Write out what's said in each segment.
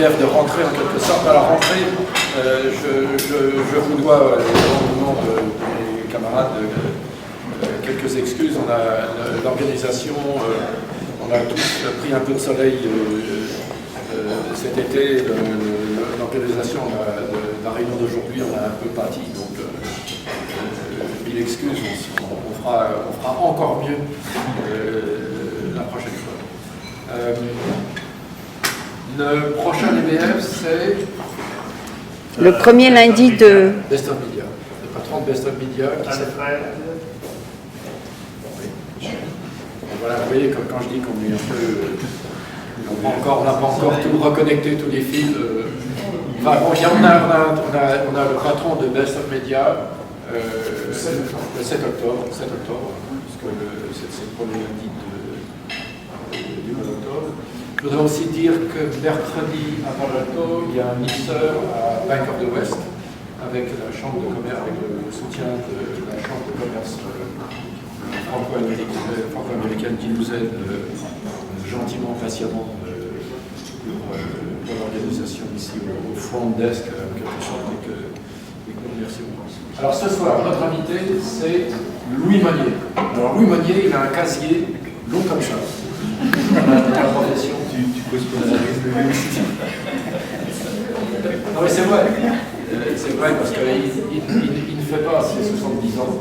l'EBF de rentrer en quelque sorte. À la rentrée, je vous dois, au nom de mes camarades, quelques excuses. On a l'organisation, on a tous pris un peu de soleil cet été. L'organisation de la réunion d'aujourd'hui, on a un peu pâti, donc mille excuses. On fera encore mieux la prochaine fois. Le prochain EBF, c'est le premier lundi de Best of Media. Le patron de Best of Media qui s'appelle. Voilà, vous voyez, quand je dis qu'on est un peu. On n'a pas encore tout reconnecté, tous les fils. Enfin, bon, on a le patron de Best of Media le 7 octobre, parce que c'est le premier lundi du mois d'octobre. Je voudrais aussi dire que mercredi à Palo Alto, il y a un mixeur à Bank of the West avec la chambre de commerce, avec le soutien de la chambre de commerce franco-américaine qui nous aide gentiment, patiemment pour l'organisation ici au front desk en quelque sorte et que nous remercions. Alors ce soir, notre invité c'est Louis Monnier. Alors Louis Monnier, il a un casier long comme ça. La profession. Tu causes pas la Non mais c'est vrai. C'est vrai parce qu'il ne fait pas ses 70 ans.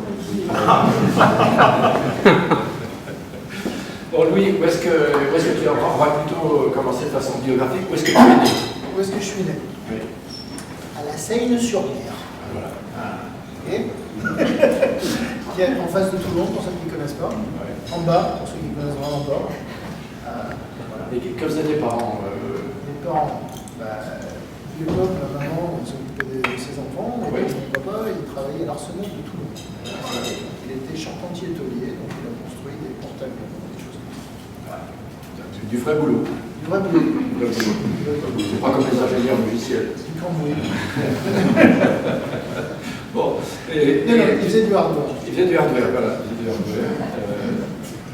Bon Louis, où est-ce que tu es? On va plutôt commencer de façon biographique. Où est-ce que tu es né? Où est-ce que je suis né? Oui. À la Seine-sur-Mer. Voilà. Okay. Qui est en face de Toulon, pour ceux qui ne connaissent pas. Ouais. En bas, pour ceux qui ne connaissent vraiment pas. Voilà. Et que faisaient tes parents Les parents, à l'époque, ma maman s'occupait de ses enfants, et oui. mon papa, il travaillait à l'Arsenal de Toulon. Il était charpentier tôlier, donc il a construit des portables, des choses comme ça. Du vrai boulot. Du vrai boulot. C'est pas comme les ingénieurs logiciels. Du cambouis. Bon. Il faisait du hardware. Il faisait du hardware, voilà. Il faisait du hardware.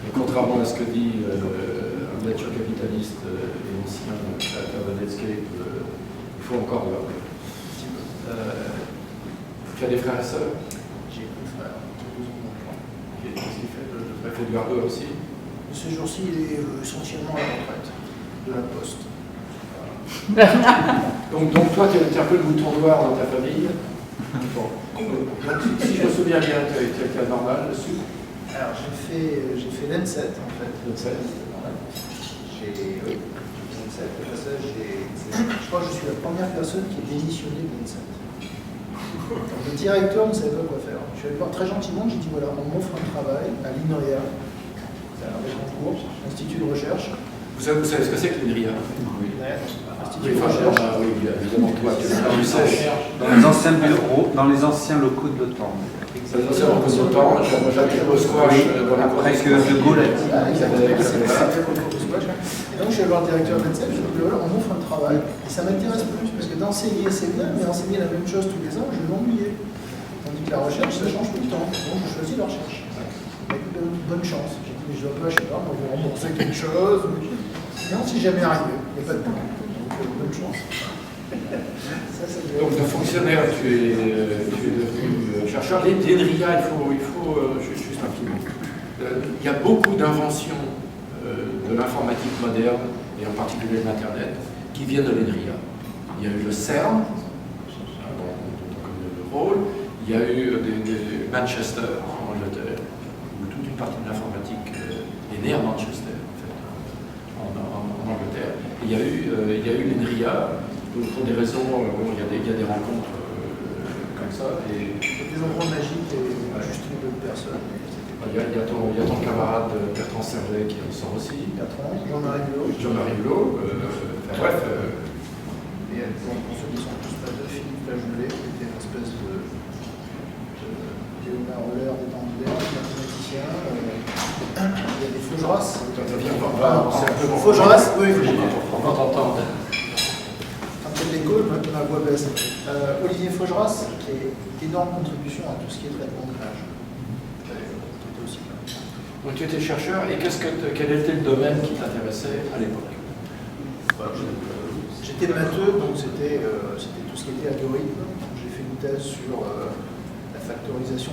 Et contrairement à ce que dit un nature capitaliste et ancien créateur de Netscape, il faut encore du hardware. Tu as des frères et sœurs? J'ai 2 frères, 12 ans de moins. Qu'est-ce qu'il fait? Le frère fait du hardware aussi? Ce jour-ci, il est essentiellement à la retraite de la poste. Donc toi, tu es un peu le mouton noir dans ta famille. Bon. Donc, si je me souviens bien, tu as été à Normal dessus. Alors j'ai fait l'N7 en fait. L'N7. J'ai fait l'N7. Je crois que je suis la première personne qui est démissionnée de l'N7. Le directeur ne savait pas quoi faire. Je suis allé voir très gentiment, j'ai dit voilà, on m'offre un travail à l'INRIA, avec mon cours, Institut de recherche. Vous savez ce que c'est que l'INRIA? Oui. Institut Oui, de recherche. oui, évidemment, toi, tu sais. Dans les anciens bureaux, dans les anciens locaux de l'OTAN. Ça nous sert en cause de temps. J'habite au squash dans la Après que De Gaulle a dit. Et donc je suis allé voir le directeur de l'ENSEP, je lui ai dit voilà, on m'offre un travail. Et ça m'intéresse plus, parce que d'enseigner c'est bien, mais enseigner la même chose tous les ans, je vais m'ennuyer. Tandis que la recherche, ça change tout le temps. Donc je choisis la recherche. Bonne chance. J'ai dit mais je dois pas, je sais pas, on va rembourser quelque chose. Non, c'est jamais arrivé. Il n'y a pas de temps. Donc bonne chance. Donc de fonctionnaire, tu es devenu chercheur. L'INRIA, il faut juste rapidement. Il y a beaucoup d'inventions de l'informatique moderne, et en particulier de l'Internet, qui viennent de l'INRIA. Il y a eu le CERN, dont on connaît le rôle. Il y a eu Manchester, en Angleterre, où toute une partie de l'informatique est née à Manchester, en fait, en Angleterre. Et il y a eu l'INRIA. Pour des raisons, il y a des rencontres comme ça. Et des endroits magiques et juste une bonne personne. Il y a ton camarade Bertrand Servet qui sort aussi. Bertrand, Jean-Marie Hulot. Jean-Marie Hulot. Bref. Et pour ceux qui sont tous pas deux, Philippe Lagelet, qui était une espèce de Léonard Euler des temps modernes, mathématicien. Il y a des Faugeras. Faugeras, oui, on va t'entendre. L'école, ma voix baisse. Olivier Faugeras, qui est énorme contribution à tout ce qui est traitement de l'âge. Donc tu étais chercheur, et quel était le domaine qui t'intéressait à l'époque? J'ai J'étais matheux, donc c'était tout ce qui était algorithme. J'ai fait une thèse sur la factorisation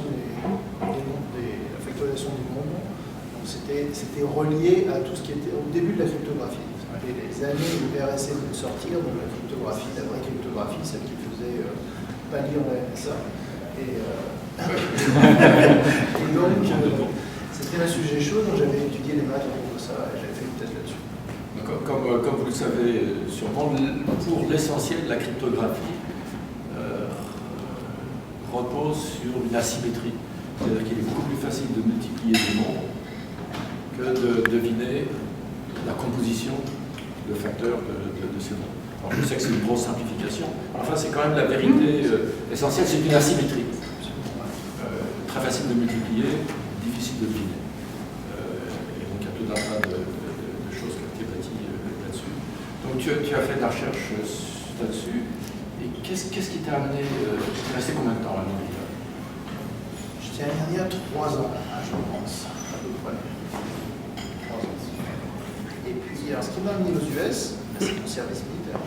la factorisation des nombres. Donc c'était relié à tout ce qui était au début de la cryptographie. C'était les années où RSA de sortir, donc la cryptographie, la vraie cryptographie, celle qui faisait pas lire la MSA. Et donc, c'était un sujet chaud, donc j'avais étudié les maths pour ça et j'avais fait une thèse là-dessus. Comme vous le savez sûrement, pour l'essentiel, la cryptographie repose sur une asymétrie. C'est-à-dire qu'il est beaucoup plus facile de multiplier des nombres que de deviner la composition de facteurs de ces nombres. Alors je sais que c'est une grosse simplification, enfin c'est quand même la vérité essentielle, c'est une asymétrie. Très facile de multiplier, difficile de deviner. Et donc il y a tout un tas de choses qui ont été bâties là-dessus. Donc tu as fait de la recherche là-dessus. Et qu'est-ce qui t'a amené, tu es resté combien de temps à l'Amérique? J'étais allé il y a 3 ans, je pense, à peu près. 3 ans. Et puis, alors, ce qui m'a amené aux US, c'est mon service militaire.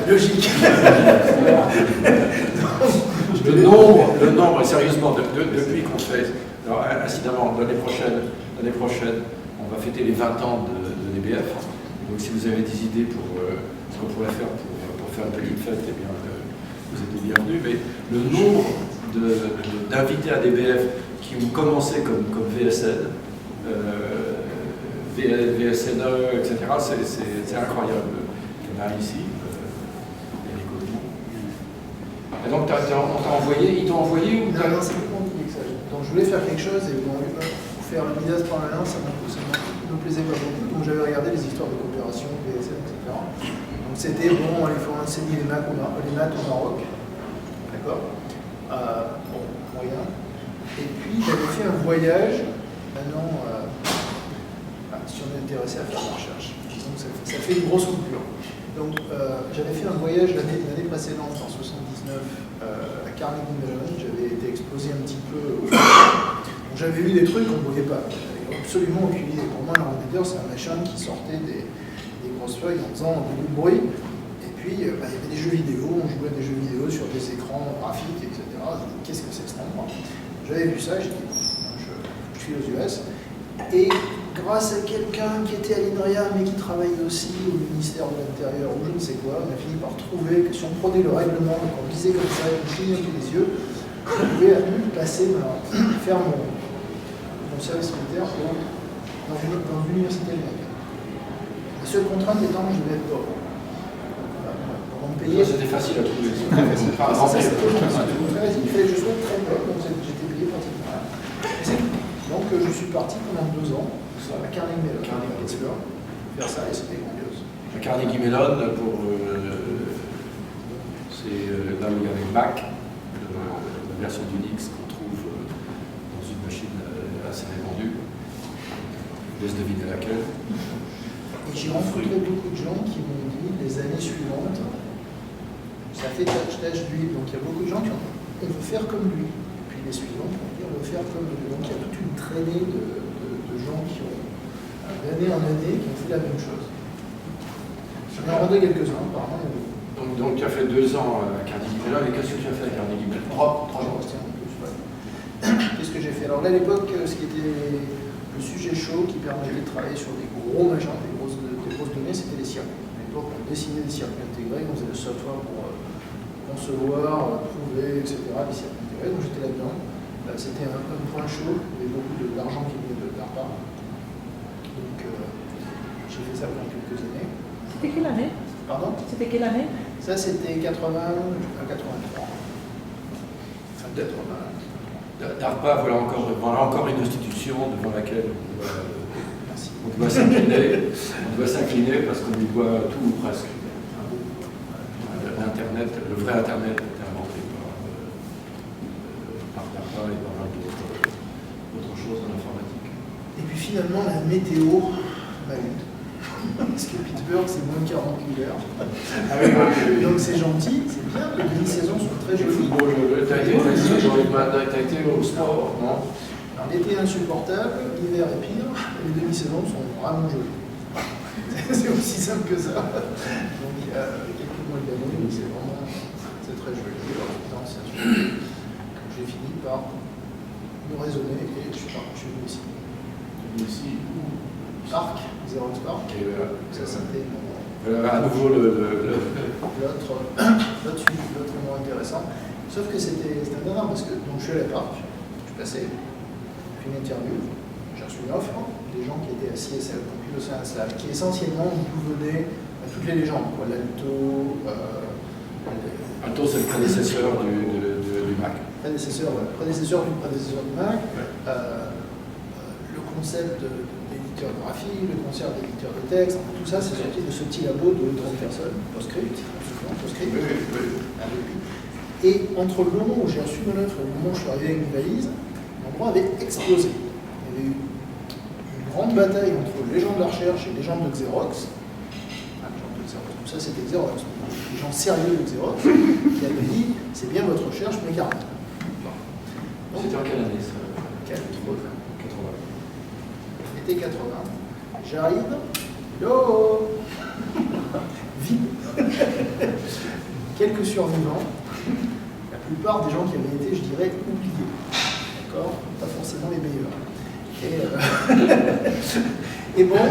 Logique. Le nombre, sérieusement, depuis qu'on fait, alors incidemment, l'année prochaine, on va fêter les 20 ans de l'EBF. Donc si vous avez des idées pour ce qu'on pourrait faire pour faire une petite fête, eh bien, vous êtes les bienvenus. Mais le nombre d'invités à l'EBF qui ont commencé comme VSN, VSNE, etc., c'est incroyable. Il y en a ici. Et donc, on t'a envoyé, ils t'ont envoyé ou Non, c'est plus compliqué que ça. Donc, je voulais faire quelque chose et bon, pour faire le Midas par la ça me plaisait pas beaucoup. Donc, j'avais regardé les histoires de coopération, VSN, etc. Donc, c'était bon, il faut enseigner les maths au Maroc. D'accord. Bon, moyen. Et puis, j'avais fait un voyage. Maintenant, si on est intéressé à faire de la recherche. Donc, ça fait une grosse coupure. Donc, j'avais fait un voyage l'année précédente, en 79, à Carnegie Mellon. J'avais été exposé un petit peu au j'avais vu des trucs qu'on ne voyait pas. J'avais absolument aucune idée. Pour moi, l'ordinateur, c'est un machin qui sortait des grosses feuilles en faisant beaucoup de bruit. Et puis, il y avait des jeux vidéo, on jouait à des jeux vidéo sur des écrans graphiques, etc. Qu'est-ce que c'est que cet endroit? J'avais vu ça, j'ai dit, je suis aux US. Et grâce à quelqu'un qui était à l'INRIA, mais qui travaille aussi au ministère de l'Intérieur, ou je ne sais quoi, on a fini par trouver que si on prenait le règlement et qu'on lisait comme ça, et qu'on clignotait les yeux, on pouvait faire mon service militaire dans une université américaine. La seule contrainte étant que je devais être pauvre. Pour me payer. C'était facile à trouver. Il fallait que je sois très pauvre, donc j'étais payé pratiquement rien. Donc je suis parti pendant 2 ans à Carnegie Mellon, à Pittsburgh, faire ça et c'était grandiose. À Carnegie Mellon, c'est là où il y avait Mac, la version d'Unix qu'on trouve dans une machine assez répandue. Je laisse deviner laquelle. Et j'ai rencontré beaucoup de gens qui m'ont dit les années suivantes, ça fait tâche d'huile, donc il y a beaucoup de gens qui ont dit on veut faire comme lui. Et puis les suivants vont dire on veut faire comme lui. Donc il y a toute une traînée de gens qui ont, d'année en année, qui ont fait la même chose. J'en ai rencontré quelques-uns, apparemment. Donc tu as fait 2 ans à Carnegie Mellon, et qu'est-ce que tu as fait à Carnegie Mellon? 3 ans. Qu'est-ce que j'ai fait? Alors là, à l'époque, ce qui était le sujet chaud qui permettait de travailler sur des gros machins, des grosses données, c'était les circuits. À l'époque, on dessinait des circuits intégrés, on faisait le software pour concevoir, prouver, etc., des circuits intégrés. Donc j'étais là-dedans. C'était un point chaud, il y avait beaucoup d'argent qui venait de DARPA. Donc j'ai fait ça pendant quelques années. C'était quelle année? Pardon? C'était quelle année? Ça, c'était 80 à 83. Fin de 80. DARPA, voilà encore une institution devant laquelle on doit s'incliner. On doit s'incliner parce qu'on lui doit tout ou presque. L'Internet, le vrai Internet a été inventé par DARPA et par d'autres choses dans l'informatique. Et puis finalement, la météo m'a eu. Parce que Pittsburgh, c'est moins 48 heures. Ah oui. Donc c'est gentil, c'est bien, les demi-saisons sont très jolies. T'as été au sport, non? Alors, l'été insupportable, l'hiver est pire, les les demi-saisons sont vraiment jolies. C'est aussi simple que ça. Donc il y a quelques mois de l'année où c'est très joli. J'ai fini par me raisonner et je suis venu ici. Ici, Arc, Xerox Park. et Ça c'était à nouveau l'autre moins intéressant. Sauf que c'était intéressant parce que donc, je suis allé à Parc, je suis passé, puis une interview, j'ai reçu une offre, des gens qui étaient assis à la Computer Science Lab, qui essentiellement nous venaient toutes les légendes, l'Alto. Alto, c'est le prédécesseur du Mac. Prédécesseur du Mac. Le concept d'éditeur de graphie, le concept d'éditeur de texte, tout ça c'est sorti de ce petit labo de 30 personnes, PostScript. Et entre le moment où j'ai reçu mon offre et le moment où je suis arrivé avec une valise, l'endroit avait explosé. Il y avait eu une grande bataille entre les gens de la recherche et les gens de Xerox. Tout ça c'était Xerox. Les gens sérieux de Xerox qui avaient dit c'est bien votre recherche, mais carrément. C'était en quelle année ça 80. 80. Été 80. J'arrive. Hello. Vite. Quelques survivants. La plupart des gens qui avaient été, je dirais, oubliés. D'accord. Pas forcément les meilleurs. Et bon,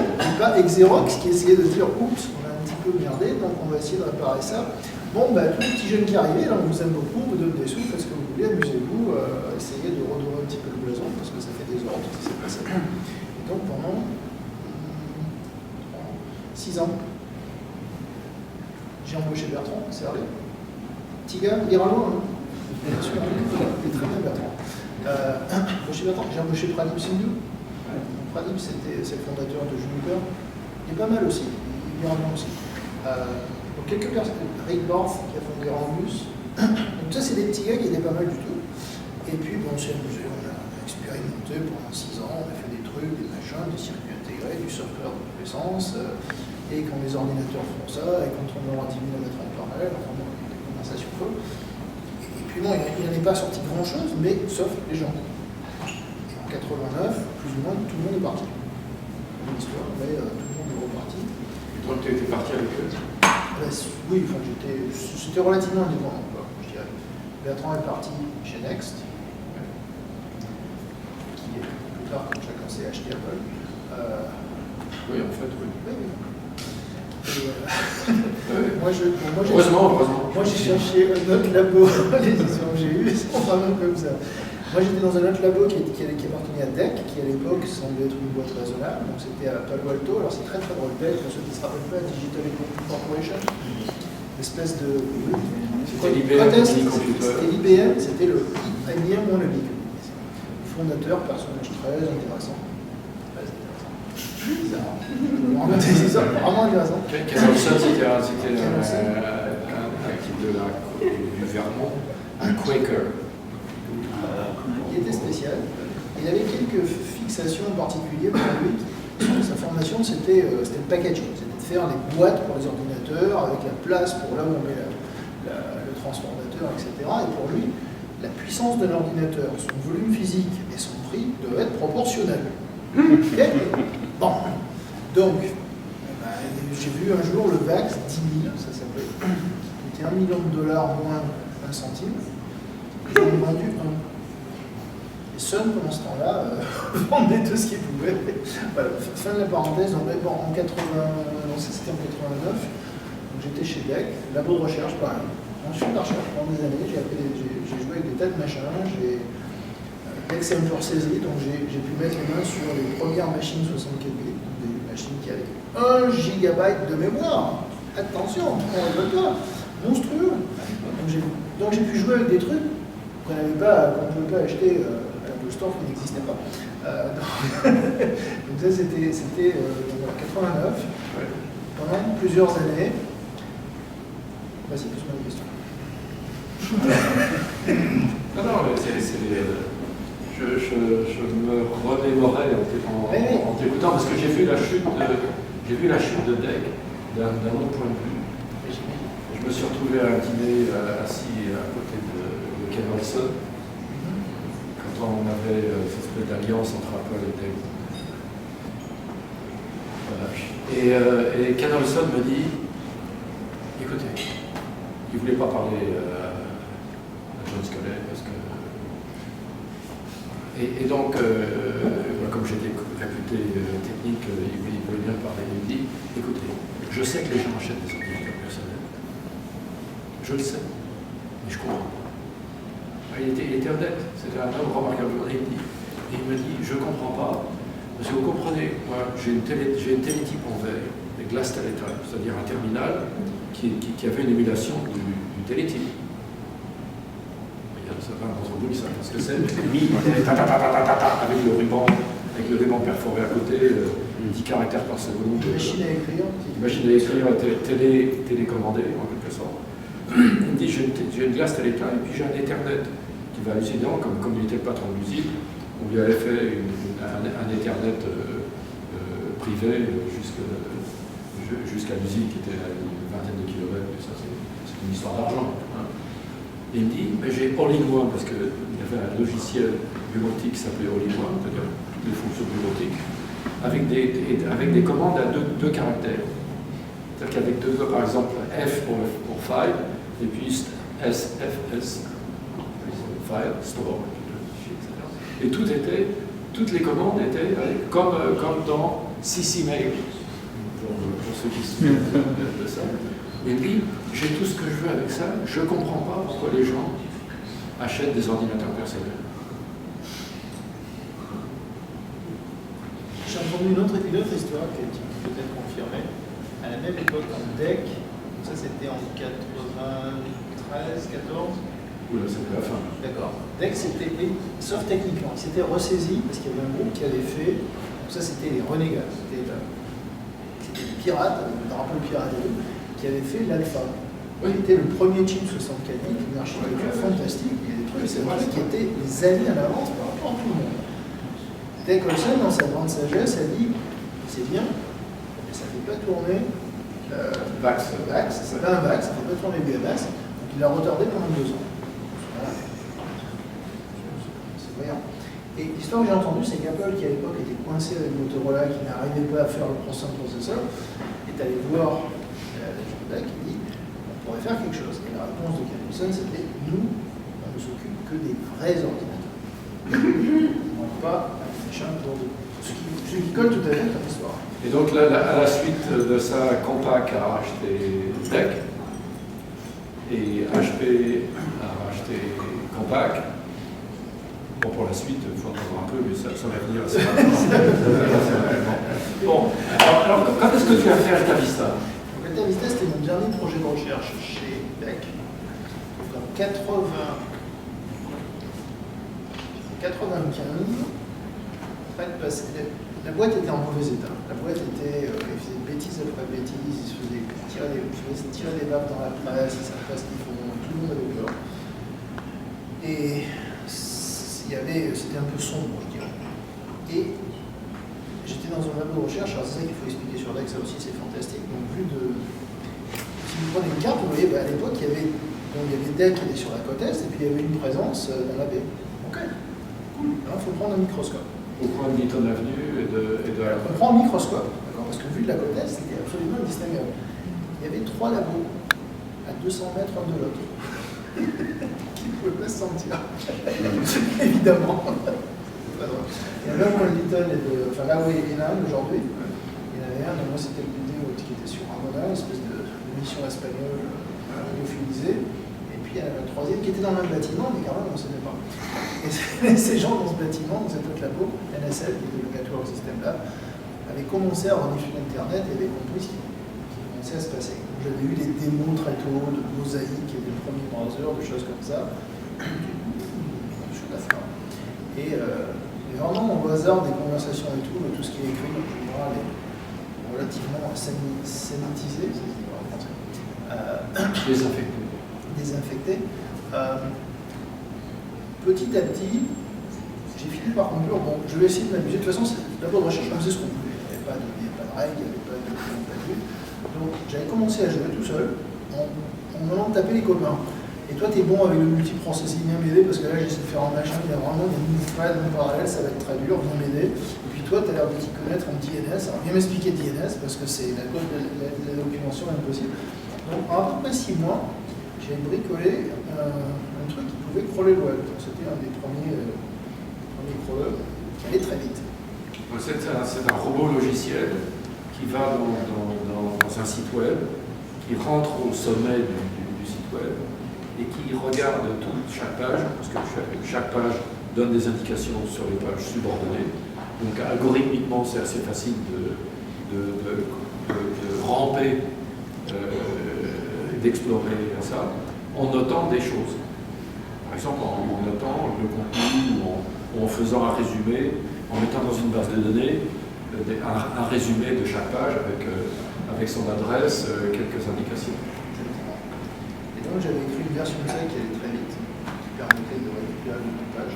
et Xerox qui essayait de dire oups, on a un petit peu merdé, donc on va essayer de réparer ça. Bon, tous les petits jeunes qui arrivaient, là, on vous aime beaucoup, on vous donne des sous, faites ce que vous voulez, amusez-vous, essayez de redorer un petit peu le blason, parce que ça fait des ordres, c'est pas ça. Et donc pendant 6 ans, j'ai embauché Bertrand, c'est Hervé. Petit gars, il ira loin, hein. Bien sûr, il est très bien Bertrand. J'ai embauché Pradip Sindhu. Pradip, c'est le fondateur de Juniper. Il est pas mal aussi, il ira loin aussi. Donc quelques personnes, Rick Barth qui a fondé Rambus. Donc ça c'est des petits gars qui étaient pas mal du tout. Et puis bon, on s'est amusé, on a expérimenté pendant 6 ans, on a fait des trucs, des machins, des circuits intégrés, du software de tous les sens. Et quand les ordinateurs font ça, et quand on aura 10 000 à mettre en parallèle, enfin bon, des conversations folles. Et puis bon, il n'en est pas sorti grand chose, mais sauf les gens. Et en 89, plus ou moins, tout le monde est parti. Une histoire, mais tout le monde est reparti. Donc tu étais parti avec eux? Oui, enfin, c'était relativement indépendant, quoi, je dirais. Bertrand est parti chez Next, qui est plus tard, quand chacun s'est acheté Apple. Oui, en fait, oui. Moi, Heureusement. Moi, j'ai cherché un autre labo, les éditions que j'ai eues, elles sont vraiment comme ça. Moi, j'étais dans un autre labo qui appartenait à DEC, qui à l'époque semblait être une boîte raisonnable, donc c'était à Palo Alto. Alors, c'est très très drôle, DEC, pour ceux qui ne se rappellent pas, Digital Equipment Corporation, espèce de. C'était l'IBM, c'était le IBM wannabe. Fondateur, personnage très intéressant. Bizarre. Vraiment intéressant. Kenolson, c'était un type du Vermont, un Quaker. Qui était spécial. Il avait quelques fixations en particulier pour lui. Sa formation, c'était le packaging, c'était de faire les boîtes pour les ordinateurs avec la place pour là où on met le transformateur, etc. Et pour lui, la puissance de l'ordinateur, son volume physique et son prix devaient être proportionnels. Okay. Bon, donc, j'ai vu un jour le VAX 10 000, ça s'appelait, qui était $1 million moins 1 centime. J'en ai vendu un. Et Sun, pendant ce temps-là, vendait tout ce qu'il pouvait. Voilà, fin de la parenthèse, en 80, non, c'était en 89, donc j'étais chez DEC, labo de recherche, pareil. Ensuite, de la recherche, pendant des années, j'ai joué avec des tas de machins. DEC s'est un jour saisi, donc j'ai pu mettre les mains sur les premières machines 64 bits, des machines qui avaient 1 gigabyte de mémoire. Attention, on ne veut pas, monstrueux. Donc j'ai pu jouer avec des trucs qu'on ne pouvait pas acheter à l'Apple Store qui n'existait pas. Donc ça c'était en 89, pendant plusieurs années. Vas-y, pose-moi une question. Non, je me remémorais en t'écoutant parce que j'ai vu la chute de DEC d'un autre point de vue. Je me suis retrouvé à un dîner assis à côté de Ken Olson quand on avait cette espèce d'alliance entre Apple et DEC. Et Ken Olson me dit, écoutez, il ne voulait pas parler à John Sculley parce que... Et donc, comme j'étais réputé technique, il voulait bien parler. Il me dit, écoutez, je sais que les gens achètent des ordinateurs personnels. Je le sais, mais je comprends pas. Il était honnête, c'était un homme remarquable. Et il me dit, je ne comprends pas, parce que vous comprenez, moi j'ai une télétype en veille, des glass télétype, c'est-à-dire un terminal qui avait une émulation du télétype. Ça va entre vous, ils savent ce que c'est, avec le ruban perforé à côté, 10 caractères par seconde. Machine à écrire. Machine à écrire télécommandée en quelque sorte. Il me dit j'ai une glace télétype et puis j'ai un Ethernet qui va halluciner, comme il était le patron de l'usine, on lui avait fait un Ethernet privé jusqu'à l'usine qui était à une vingtaine de kilomètres, mais ça c'est une histoire d'argent. Hein. Et il me dit, mais j'ai All-in-One, parce qu'il y avait un logiciel bureautique qui s'appelait All-in-One, c'est-à-dire toutes les fonctions bureautiques, avec des commandes à deux caractères. C'est-à-dire qu'avec par exemple, F pour file, et puis SFS, file, store, etc. Et toutes les commandes étaient comme dans CC-Mail, pour ceux qui se souviennent de ça. Il dit, j'ai tout ce que je veux avec ça, je ne comprends pas pourquoi les gens achètent des ordinateurs personnels. J'ai entendu une autre histoire qui est peut-être confirmée. À la même époque, en DEC, ça c'était en 93, 14. Oula, c'était la fin. D'accord. DEC, c'était, sauf techniquement, il s'était ressaisi parce qu'il y avait un groupe qui avait fait, donc ça c'était les renégats, c'était des pirates, le drapeau piraté, qui avait fait l'alpha. Il était le premier chip 64 bits, une architecture fantastique, il y a des trucs, c'est vrai, qui étaient des années à l'avance par rapport à tout le monde. Dave Olson, dans sa grande sagesse, a dit c'est bien, mais ça ne fait pas tourner VAX, c'est pas un VAX, ça ne fait pas tourner BMS, donc il l'a retardé pendant 2 ans. Voilà. C'est voyant. Et l'histoire que j'ai entendue, c'est qu'Apple, qui à l'époque était coincé avec Motorola, qui n'arrivait pas à faire le processeur, est allé voir qui dit on pourrait faire quelque chose. Et la réponse de Ken Olson, c'était nous, on ne s'occupe que des vrais ordinateurs. On ne pas un machin pour ce qui colle tout à fait dans l'histoire. Et donc là, à la suite de ça, Compaq a racheté DEC et HP a racheté Compaq. Bon, pour la suite, il faut attendre un peu, mais ça va venir assez rapidement. Bon, alors quand est-ce que tu as fait AltaVista? AltaVista, c'était mon dernier projet de recherche chez DEC. En 95, la boîte était en mauvais état. La boîte était, ils faisaient bêtise après bêtise, ils se faisaient tirer des baffes dans la presse, ils ne savaient pas ce qu'ils font, tout le monde avait peur. Et c'était un peu sombre, je dirais. Et j'étais dans un labo de recherche, alors c'est ça qu'il faut expliquer sur DEC, ça aussi c'est fantastique. Donc, si vous prenez une carte, vous voyez, à l'époque, il y avait DEC qui était sur la côte est, et puis il y avait une présence dans la baie. Ok, cool. Alors, il faut prendre un microscope. Il faut prendre Newton Avenue et de On prend un microscope, parce que vu de la côte est, c'était absolument indistinguable. Il y avait 3 labos à 200 mètres l'un de l'autre. Qui ne pouvaient pas se sentir. Évidemment. Il y avait un Litton, là où il est là aujourd'hui, il y en avait un, moi c'était le vidéo qui était sur Ramona, une espèce de mission espagnole lyophilisée. Et puis il y en avait un troisième qui était dans le même bâtiment, mais quand même on ne savait pas. Et ces gens dans ce bâtiment, dans cet autre labo, NSL, qui était le network system là, avaient commencé à avoir diffuser Internet et avaient compris ce qui commençait à se passer. J'avais eu des démos très tôt de Mosaïque et des premiers browsers, des choses comme ça. Je suis pas ça. Et vraiment, au hasard des conversations et tout ce qui est écrit en général est relativement sanitisé, ça se dit en français. Désinfecté. Petit à petit, j'ai fini par conclure, bon, je vais essayer de m'amuser. De toute façon, d'abord de recherche, on faisait ce qu'on voulait. Il n'y avait pas de règles, il n'y avait pas de donc j'avais commencé à jouer tout seul, en allant taper les copains. Et toi, tu es bon avec le multiprocessing, viens m'aider, parce que là, j'essaie de faire un machin, il y a vraiment des mouvements en parallèle, ça va être très dur, viens m'aider. Et puis toi, tu as l'air de t'y connaître en DNS. Alors, viens m'expliquer DNS, parce que c'est la documentation impossible. Donc, en à peu près 6 mois, j'ai bricolé un truc qui pouvait crawler le web. C'était un des premiers crawlers qui allait très vite. C'est un robot logiciel qui va dans un site web, qui rentre au sommet du site web et qui regarde chaque page, parce que chaque page donne des indications sur les pages subordonnées. Donc algorithmiquement, c'est assez facile de ramper, d'explorer ça, en notant des choses. Par exemple, en notant le contenu ou en faisant un résumé, en mettant dans une base de données un résumé de chaque page avec son adresse, quelques indications. Et donc j'avais écrit une version de ça qui allait très vite, qui permettait de récupérer une page.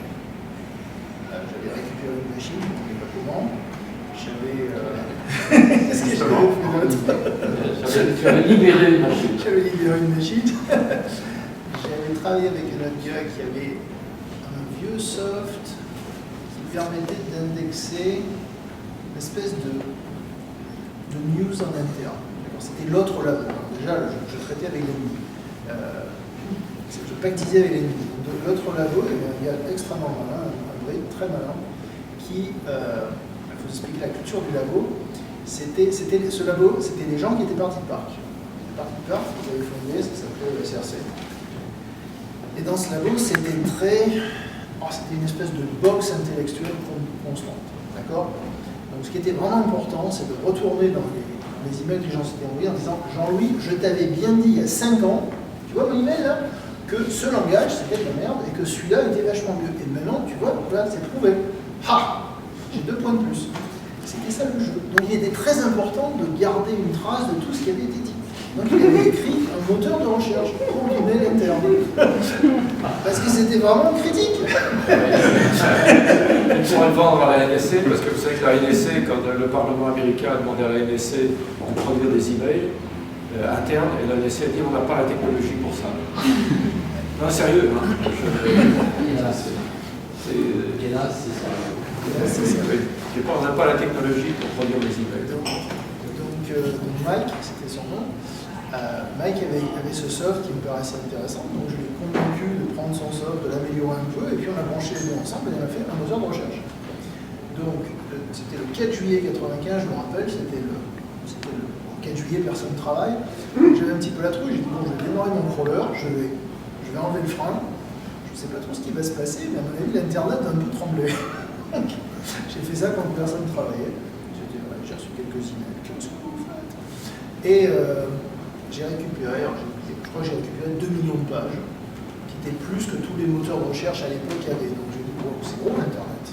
J'avais récupéré une machine, je ne sais pas comment. Qu'est-ce que j'avais fait d'autre? Tu avais libéré une machine. J'avais libéré une machine. J'avais travaillé avec un autre gars qui avait un vieux soft qui permettait d'indexer une espèce de news en interne. C'était l'autre labo. Déjà, je traitais avec l'ennemi. Je pactisais avec l'ennemi. L'autre labo, il y avait un gars extrêmement malin, un vrai très malin, qui, il faut expliquer la culture du labo. Ce labo, c'était les gens qui étaient partis de parc. Les partis de parc, ils avaient fondé, ça s'appelait le CRC. Et dans ce labo, c'était c'était une espèce de box intellectuelle constante. D'accord? Donc ce qui était vraiment important, c'est de retourner dans les emails que les gens s'étaient envoyés en disant « Jean-Louis, je t'avais bien dit il y a 5 ans, tu vois mon email là, que ce langage c'était de la merde et que celui-là était vachement mieux. Et maintenant, tu vois, là c'est prouvé. Ha! J'ai 2 points de plus. » C'était ça le jeu. Donc il était très important de garder une trace de tout ce qui avait été dit. Donc il avait écrit un moteur de recherche pour l'email interne. Parce que c'était vraiment critique. Il pourrait le vendre à la NSC, parce que vous savez que la NSC, quand le Parlement américain a demandé à la NSC de produire des emails internes, et la NSC a dit on n'a pas la technologie pour ça. Non, sérieux, hein. On n'a pas la technologie pour produire des emails. Donc Mike, c'était son nom. Mike avait ce soft qui me paraissait intéressant, donc je l'ai convaincu de prendre son soft, de l'améliorer un peu, et puis on a branché les deux ensemble et on a fait un moteur de recherche. Donc c'était le 4 juillet 95, je me rappelle, c'était le 4 juillet, personne ne travaille. J'avais un petit peu la trouille, j'ai dit bon, je vais démarrer mon crawler, je vais enlever le frein, je ne sais pas trop ce qui va se passer, mais à mon avis l'internet a un peu tremblé. J'ai fait ça quand personne ne travaillait. J'ai reçu quelques emails, qu'est-ce que vous faites? Et j'ai récupéré, je crois que j'ai récupéré 2 millions de pages, qui étaient plus que tous les moteurs de recherche à l'époque avaient. Donc j'ai dit, bon, c'est gros l'internet.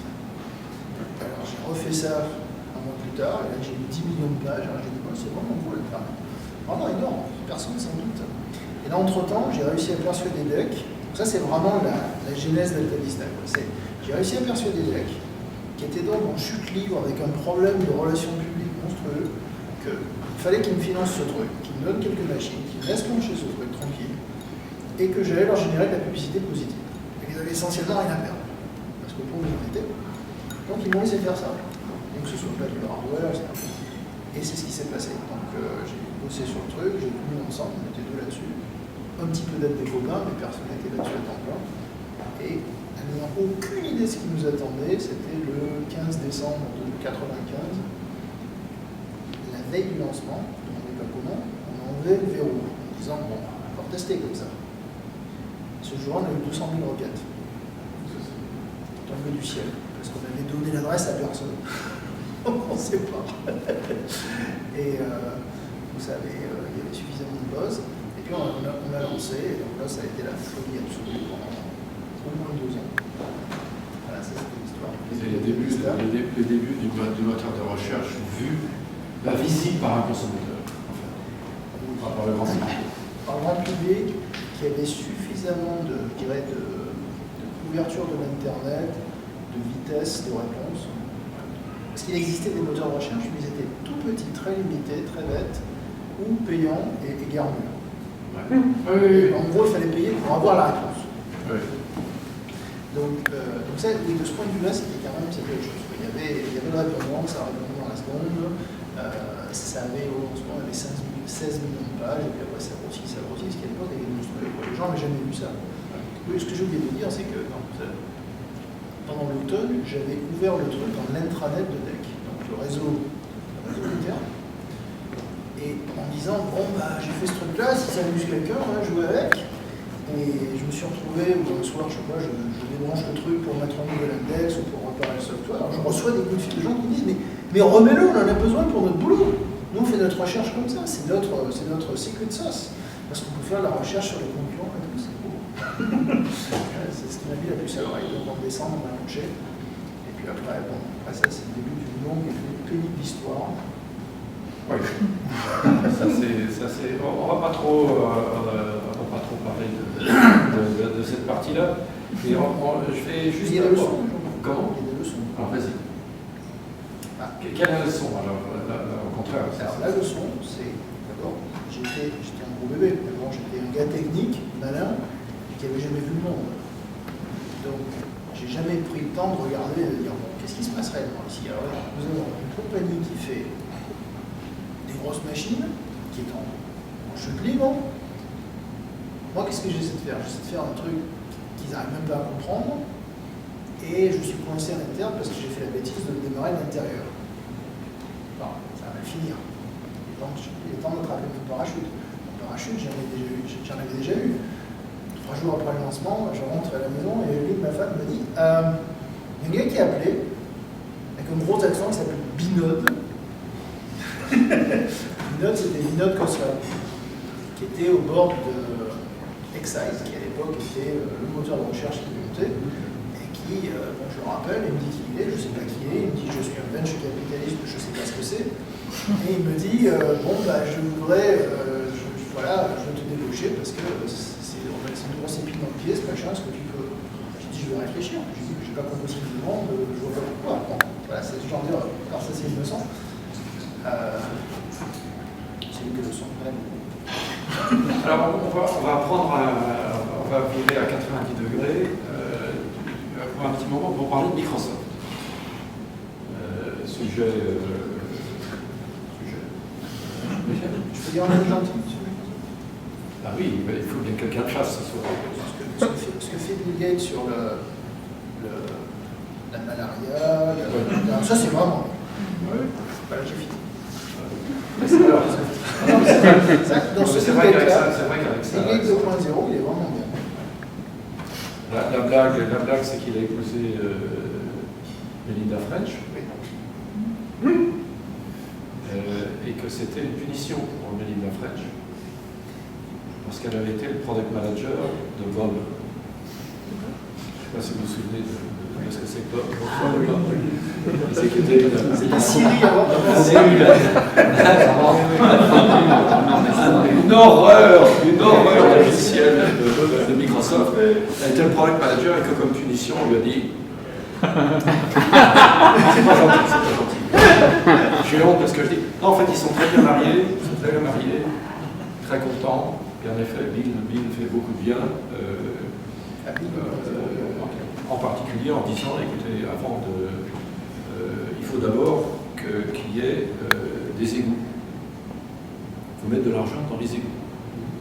Alors j'ai refait ça un mois plus tard, et là j'ai eu 10 millions de pages, alors j'ai dit, bon, c'est vraiment gros l'internet. Vraiment énorme, personne sans doute. Et là, entre-temps, j'ai réussi à persuader DEC. Ça, c'est vraiment la genèse d'Altavista. J'ai réussi à persuader DEC, qui était donc en chute libre avec un problème de relations publiques monstrueux, qu'il fallait qu'ils me financent ce truc, qu'ils me donnent quelques machines, qu'ils me laissent plancher ce truc tranquille, et que j'allais leur générer de la publicité positive. Et qu'ils avaient essentiellement rien à perdre, parce qu'au point où j'en étais. Donc ils m'ont laissé faire ça. Donc ce soit pas du hardware, etc. Et c'est ce qui s'est passé. Donc j'ai bossé sur le truc, j'ai tout mis ensemble, on était deux là-dessus. Un petit peu d'aide des copains, mais personne n'était là-dessus à temps plein. Et n'ayant aucune idée de ce qui nous attendait, c'était le 15 décembre 1995, la veille du lancement, je ne sais pas comment, on a enlevé le verrou en disant bon, on va tester comme ça. Ce jour-là, on a eu 200 000 requêtes. Tombé du ciel, parce qu'on avait donné l'adresse à personne. On ne sait pas. Et vous savez, il y avait suffisamment de buzz. Et puis on l'a lancé, et donc là, ça a été la folie absolue pendant au moins 2 ans. Voilà, ça c'était l'histoire. C'est les débuts du moteur de recherche visible par un consommateur, en fait, par le grand public. Par le grand public qui avait suffisamment de couverture de l'Internet, de vitesse de réponse. Parce qu'il existait des moteurs de recherche, mais ils étaient tout petits, très limités, très bêtes, ou payants et garnis. Ouais. Oui. En gros, il fallait payer pour avoir la réponse. Oui. Donc ça, de ce point de vue-là, c'était quand même quelque chose. Il il y avait le répondant, ça répondait dans la seconde. Ça avait au lancement, il y avait 16 millions de pages, et puis après ça grossit, ce qui à l'époque était monstrueux pour les gens, mais jamais vu ça. Oui, ce que j'ai oublié de dire, c'est que pendant l'automne, j'avais ouvert le truc dans l'intranet de DEC, donc le réseau interne, et en disant, bon, bah, j'ai fait ce truc-là, si ça amuse quelqu'un, on va jouer avec. Et je me suis retrouvé, un soir, je sais pas, je débranche le truc pour mettre en nouvel index ou pour réparer le software. Alors je reçois des coups de fil de gens qui me disent, mais remets-le, on en a besoin pour notre boulot. Nous, on fait notre recherche comme ça, c'est notre secret sauce. Parce qu'on peut faire la recherche sur les concurrents et tout, c'est beau. C'est ce qui m'a mis la puce à l'oreille. Donc en décembre, on a lancé. Et puis après, bon, ça, c'est le début d'une longue et pénible histoire. Oui. ça c'est. On va pas trop parler de cette partie-là. Et je vais juste. Il y a des leçons. Comment? Il y a des leçons. Alors vas-y. Quelle est la leçon alors au contraire? Alors la leçon, c'est d'abord, j'étais un gros bébé. D'abord, j'étais un gars technique, malin, qui n'avait jamais vu le monde. Donc, j'ai jamais pris le temps de regarder et de dire, bon, qu'est-ce qui se passerait ici? Alors là, nous avons une compagnie qui fait des grosses machines, qui est en chute libre. Moi, qu'est-ce que j'essaie de faire? J'essaie de faire un truc qu'ils n'arrivent même pas à comprendre. Et je suis coincé à l'intérieur parce que j'ai fait la bêtise de le démarrer de l'intérieur. Bon, ça va mal finir. Il est temps d'attraper mon parachute. Mon parachute, j'en avais déjà eu. 3 jours après le lancement, je rentre à la maison et lui, ma femme, me dit il y a un gars qui a appelé, avec un gros accent qui s'appelle Binode. Binode, c'était Binode Khosrow, qui était au bord de Excise, qui à l'époque était le moteur de recherche qui montait. Bon, je le rappelle, il me dit qui il est, je ne sais pas qui il est, il me dit je suis un venture capitaliste, je ne sais pas ce que c'est, et il me dit bon, bah, je voudrais, voilà, je veux te débaucher parce que c'est une grosse épine dans le pied, c'est machin, est-ce que tu peux. Je dis je vais réfléchir, je dis je n'ai pas compris ce qu'il me demande, je vois pas pourquoi. Bon, voilà, c'est ce genre de. Alors, ça, c'est une leçon. C'est une leçon, vraiment. Alors, on va virer à 90 degrés. Pour un petit moment pour parler de Microsoft. Sujet. Je peux dire un mot gentil. Ah oui, il faut bien que quelqu'un le fasse ce soir. Ce que fait Bill Gates sur la malaria, ça c'est vraiment. Oui. Voilà, j'ai fini. C'est vrai qu'avec ça. Bill Gates 2.0, il est vraiment bien. La blague, c'est qu'il a épousé Melinda French. Oui. Et que c'était une punition pour Melinda French. Parce qu'elle avait été le product manager de Bob. Je ne sais pas si vous vous souvenez de ce que c'est que Bob. C'était Siri avant. Une horreur logicielle de Microsoft. Elle était le product manager et que comme punition, on lui a dit c'est pas gentil. J'ai honte de ce que je dis. Non, en fait, ils sont très bien mariés, très contents. Et en effet, Bill fait beaucoup de bien. En particulier en disant, écoutez, avant de... il faut d'abord qu'il y ait des égouts. Il faut mettre de l'argent dans les égouts.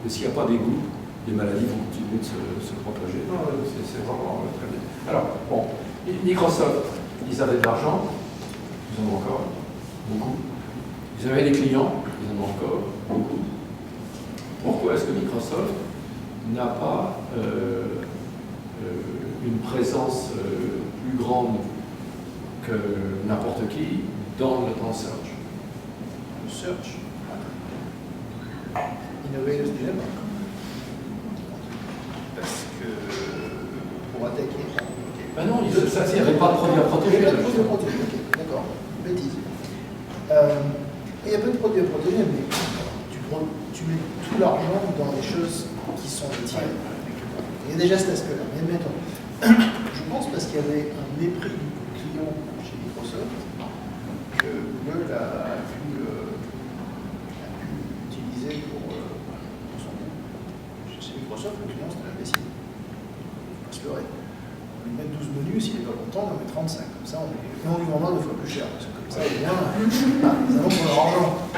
Et s'il n'y a pas d'égouts, les maladies vont continuer de se propager. C'est vraiment très bien. Alors, bon, Microsoft, ils avaient de l'argent, ils en ont encore beaucoup. Ils avaient des clients, ils en ont encore beaucoup. Pourquoi est-ce que Microsoft n'a pas une présence plus grande que n'importe qui dans le search? Le search. Innovators Dilemma. Parce que pour attaquer. Ben non, il n'y avait pas de produit à protéger. Il n'y a pas de produit à protéger, ok, d'accord. Bêtise. Il n'y a pas de produit à protéger, mais tu mets tout l'argent dans les choses qui sont les tiennes. Il y a déjà cet aspect-là. Mais admettons, je pense parce qu'il y avait un mépris du client chez Microsoft que Google a pu utiliser pour son compte. Chez Microsoft, le client, c'était l'imbécile. Parce que, ouais, on lui met 12 menus, s'il n'est pas content, on en met 35. Comme ça, on lui demandera de plus cher, parce que comme ça, eh bien, ils en ont pour leur argent.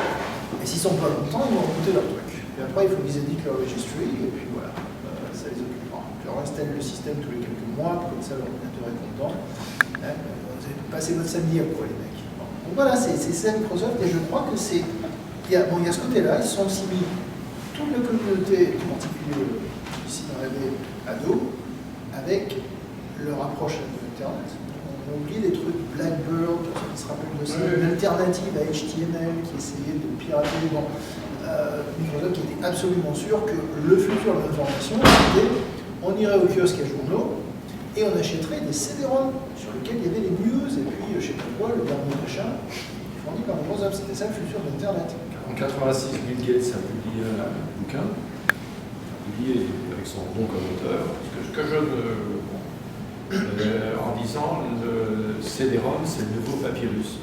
Et s'ils sont pas contents, ils vont recruter leur truc. Et après, il faut qu'ils éditent leur registry, et puis voilà, ça les occupera. Puis on installe le système tous les quelques mois, comme ça l'ordinateur est content. Hein, vous avez passé votre samedi à quoi, les mecs? Bon. Donc voilà, c'est ça Microsoft, et je crois que c'est. Il y a ce côté-là, ils sont aussi mis toute la communauté, en particulier ici dans la baie, ado, avec leur approche de l'Internet. On a oublié des trucs Blackbird, qui se rappelle de ça, une alternative à HTML qui essayait de pirater les bancs. Microsoft qui était absolument sûr que le futur de l'information, c'était on irait au kiosque à journaux et on achèterait des CD-ROM sur lesquels il y avait les news et puis je sais pas quoi, le dernier machin, fourni par Microsoft. C'était ça le futur de l'Internet. En 86, Bill Gates a publié un bouquin, publié avec son nom comme auteur, en disant le CD-ROM, c'est le nouveau papyrus.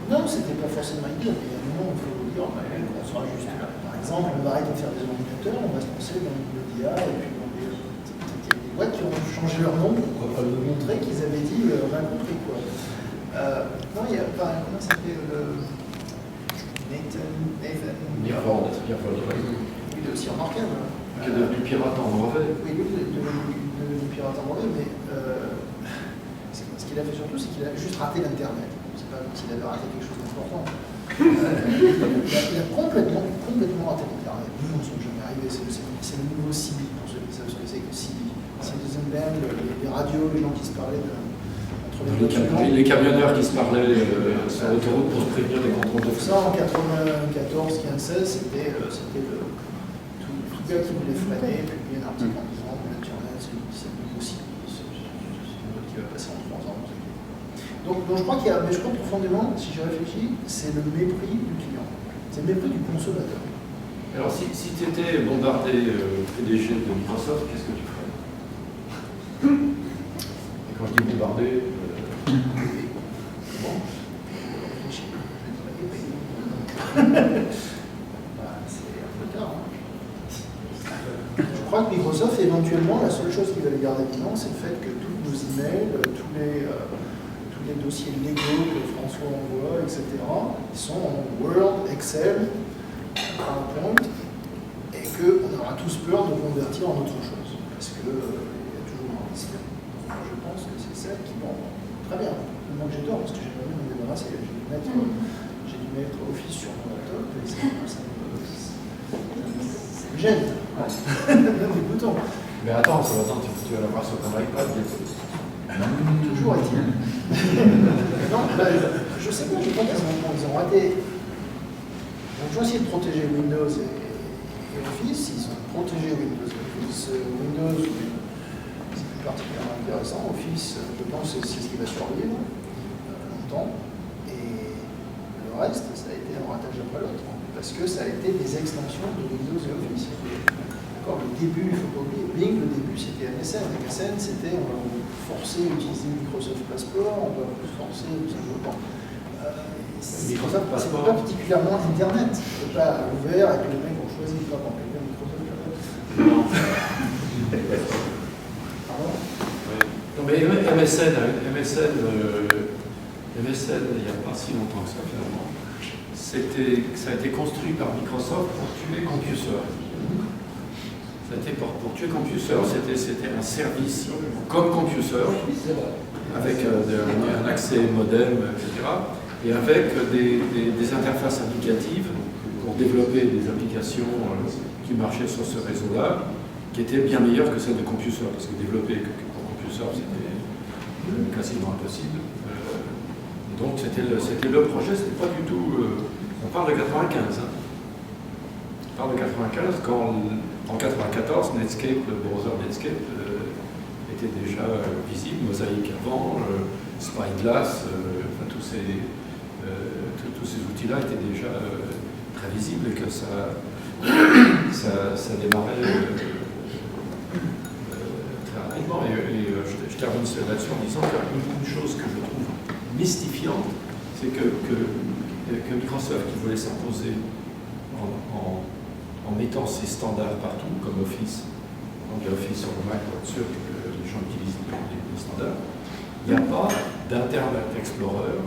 Non, c'était pas forcément idiot, mais il y a un moment où il faut dire, on sera juste là. Par exemple, on va arrêter de faire des ordinateurs, on va se lancer dans le DIA, et puis dans des boîtes qui ont changé leur nom pour montrer qu'ils avaient dit, on a compris quoi. Non, il y a pas, comment ça s'appelle Nathan Mirford, il est aussi remarquable. qui est devenu pirate en brevet. Oui, lui, il est devenu pirate en brevet, mais ce qu'il a fait surtout, c'est qu'il a juste raté l'Internet. C'est pas comme s'il avait raté quelque chose d'important. Il a complètement raté l'Internet. Nous, on ne sommes jamais arrivés. C'est le nouveau CB, pour ceux qui savent ce que c'est que CB. Citizen Band, les radios, les gens qui se parlaient Les camionneurs qui se parlaient sur l'autoroute pour se prévenir des contrôles de feu. Ça, en 94, 15, 16, c'était le gars qui voulait freiner, puis il y a un article en disant que l'Internet, c'est possible, c'est une mode qui va passer en 3 ans. Donc je crois qu'il y a, mais je crois profondément, si je réfléchis, c'est le mépris du client, c'est le mépris du consommateur. Alors si tu étais bombardé PDG de Microsoft, qu'est-ce que tu ferais? Et quand je dis bombardé, Bon, c'est un peu tard. Hein. Je crois que Microsoft, éventuellement, la seule chose qui va les garder vivants, c'est le fait que tous nos emails, tous les dossiers légaux que François envoie, etc., sont en Word, Excel, PowerPoint, et qu'on aura tous peur de convertir en autre chose, parce qu'il y a toujours un risque. Je pense que c'est ça qui vend. Très bien, moi j'ai tort, parce que j'ai pas envie de me débarrasser. J'ai dû mettre Office sur mon laptop, et ça me gêne. Même des boutons. mais attends, tu vas l'avoir sur ton iPad bientôt. Toujours est-il. Non, je sais pas, je pense qu'ils ont raté. Donc, ils ont essayé de protéger Windows et Office. Ils ont protégé Windows et Office. Windows, c'est plus particulièrement intéressant. Office, je pense que c'est ce qui va survivre longtemps. Et le reste, ça a été un ratage après l'autre. Parce que ça a été des extensions de Windows et Office. D'accord, le début, il ne faut pas oublier. Bing, le début, c'était MSN. MSN, c'était on va vous forcer à utiliser Microsoft Passport, on va vous forcer tout simplement. Microsoft C'est Passport. pas particulièrement Internet. C'est pas ouvert et puis les mecs ont choisi de ne pas prendre quelqu'un Microsoft. Pardon? Non mais MSN, il n'y a pas si longtemps que ça finalement. Ça a été construit par Microsoft pour tuer CompuServe. Ça a été pour tuer CompuServe, c'était un service comme CompuServe, avec un accès modem, etc. Et avec des interfaces applicatives pour développer des applications qui marchaient sur ce réseau-là, qui étaient bien meilleures que celles de CompuServe, parce que développer pour CompuServe, c'était quasiment impossible. Donc c'était le projet, c'était pas du tout... on parle de 95. Hein. On parle de 95 quand, en 94, Netscape, le browser Netscape était déjà visible, Mosaic avant, Spyglass, enfin, tous ces outils-là étaient déjà très visibles et que ça démarrait très rapidement. Et je termine là-dessus en disant qu'une chose que je trouve mystifiante, c'est que Microsoft, qui voulait s'imposer en mettant ses standards partout, comme Office, donc Office sur le Mac, pour être sûr que les gens utilisent des standards, il n'y a pas d'Internet Explorer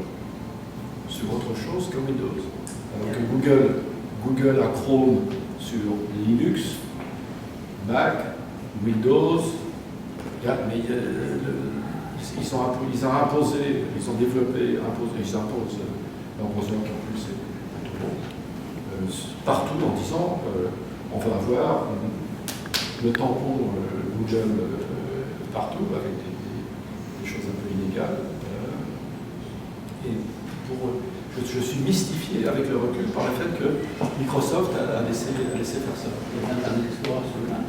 sur autre chose que Windows. Alors que Google a Chrome sur Linux, Mac, Windows, mais ils ont imposé, ils ont développé, ils imposent l'imposition qui en plus est pas tout bon, partout en disant on va avoir le tampon Google partout avec des choses un peu inégales. Et je suis mystifié avec le recul par le fait que Microsoft a laissé faire ça. Il y a Internet Explorer sur le Mac.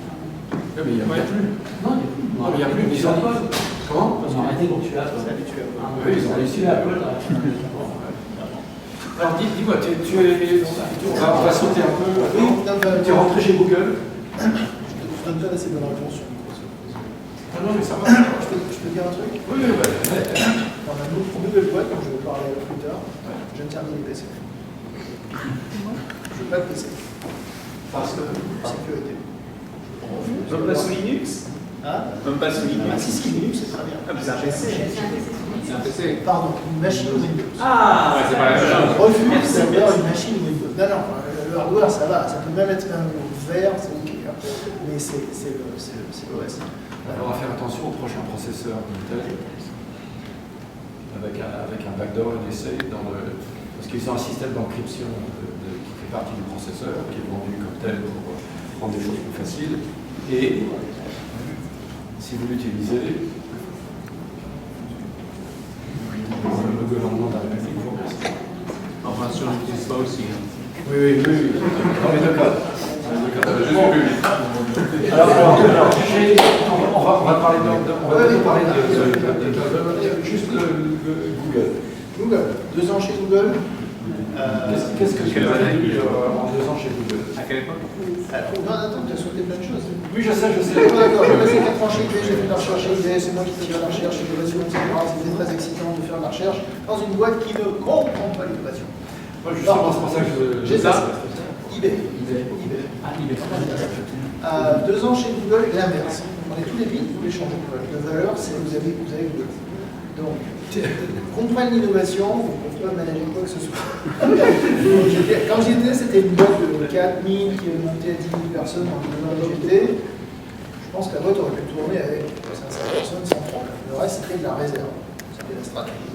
Oui, mais il n'y a plus. Non, il n'y a plus. Non, il n'y a plus. Ils ont comment? Ils ont arrêté quand tu as. Oui, ils ont réussi. Apple. Alors dis-moi, on va sauter un peu. Tu es rentré chez Google? Je ne donne pas assez bonne réponse sur Microsoft. Ah non, mais ça va. Je peux dire un truc? Oui, oui, Dans ma nouvelle boîte, dont je vais parler plus tard, je interdis les PC. Je ne veux pas de PC. Parce que. Sécurité. Même pas sous Linux? Hein? Même pas sous Linux? Ah, si, Linux, c'est très bien. Ah, mais c'est un PC. C'est un PC. Pardon, une machine Windows. Ah, ouais, c'est pas la même chose. Je refuse d'avoir une machine Windows. Non, non, le hardware, ça va. Ça peut même être un vert, c'est OK. Mais c'est l'OS. Alors, on va faire attention au prochain processeur Intel avec un backdoor NSA parce qu'ils ont un système d'encryption qui fait partie du processeur, qui est vendu comme tel pour rendre des choses plus faciles. Et si vous l'utilisez, le gouvernement de la République vous remercie. Enfin, sur le n'utilise pas aussi. Oui. Dans les deux cas. Alors, on va parler de juste Google. Google, 2 ans chez Google. Qu'est-ce que tu as appris en 2 ans chez Google? À quelle époque? Non, attends, tu as sauté plein de choses. Oui, je sais. D'accord, j'ai passé 4 ans chez IBM, j'ai fait de la recherche chez IBM, c'est moi qui faisais de la recherche, j'ai l'innovation, etc. C'était très excitant de faire de la recherche dans une boîte qui ne comprend pas l'innovation. Moi, justement, c'est pour ça que J'ai ça. IBM. Ah, il est pas mal. 2 ans chez Google, l'inverse. On est tous les pays, vous voulez changer de valeur. La valeur, c'est vous avez Google. Donc, comprendre l'innovation, vous ne pouvez pas manager quoi que ce soit. Quand j'étais, c'était une boîte de 4000 qui est montée à 10 000 personnes dans le domaine où j'étais. Je pense que la boîte aurait pu tourner avec 500 personnes sans problème. Le reste, c'était de la réserve. C'était la stratégie.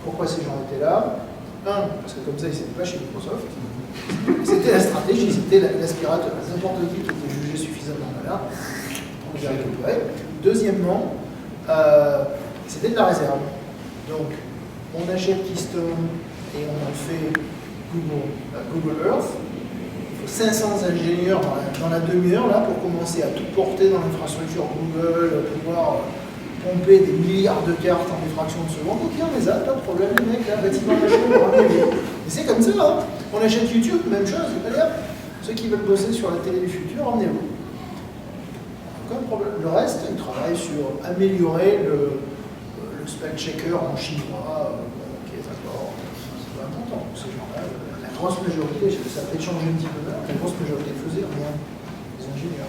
Pourquoi ces gens étaient là? Parce que comme ça, ils n'étaient pas chez Microsoft. C'était la stratégie, c'était l'aspirateur. N'importe qui était jugé suffisamment malin, on les a récupérés. Deuxièmement, c'était de la réserve. Donc, on achète Keystone et on en fait Google Earth. Il faut 500 ingénieurs dans la demi-heure là pour commencer à tout porter dans l'infrastructure Google, pouvoir pomper des milliards de cartes en des fractions de seconde. Ok, on les a, pas de problème, les mecs, là, bâtiment machin, et c'est comme ça, hein. On achète YouTube, même chose, allez hop, ceux qui veulent bosser sur la télé du futur, emmenez-vous. Aucun problème. Le reste, ils travaillent sur améliorer le spell checker en chinois, ok, d'accord, c'est pas important. Ces gens-là, la grosse majorité, ça a peut-être changé un petit peu là, la grosse majorité faisait rien, les ingénieurs.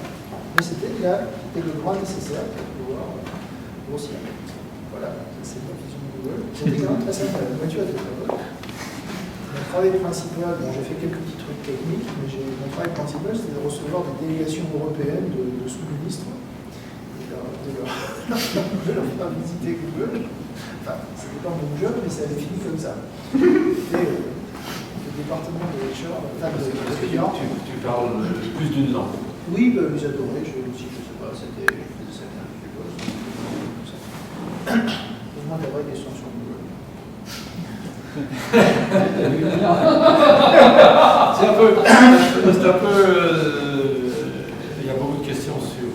Mais c'était le droit nécessaire pour pouvoir grossir. Voilà, c'est ma vision de Google. C'était quand même très simple, la voiture était très bonne. Mon travail principal, bon, j'ai fait quelques petits trucs techniques, mais mon travail principal, c'était de recevoir des délégations européennes de sous-ministres et de leur faire visiter Google. Enfin, c'était pas mon job, mais ça avait fini comme ça. Et le département de HR, tu parles plus d'une langue. Oui, bah, ils adoraient, je sais pas, c'était ça. Pose-moi des vraies questions sur Google. C'est un peu. Il y a beaucoup de questions sur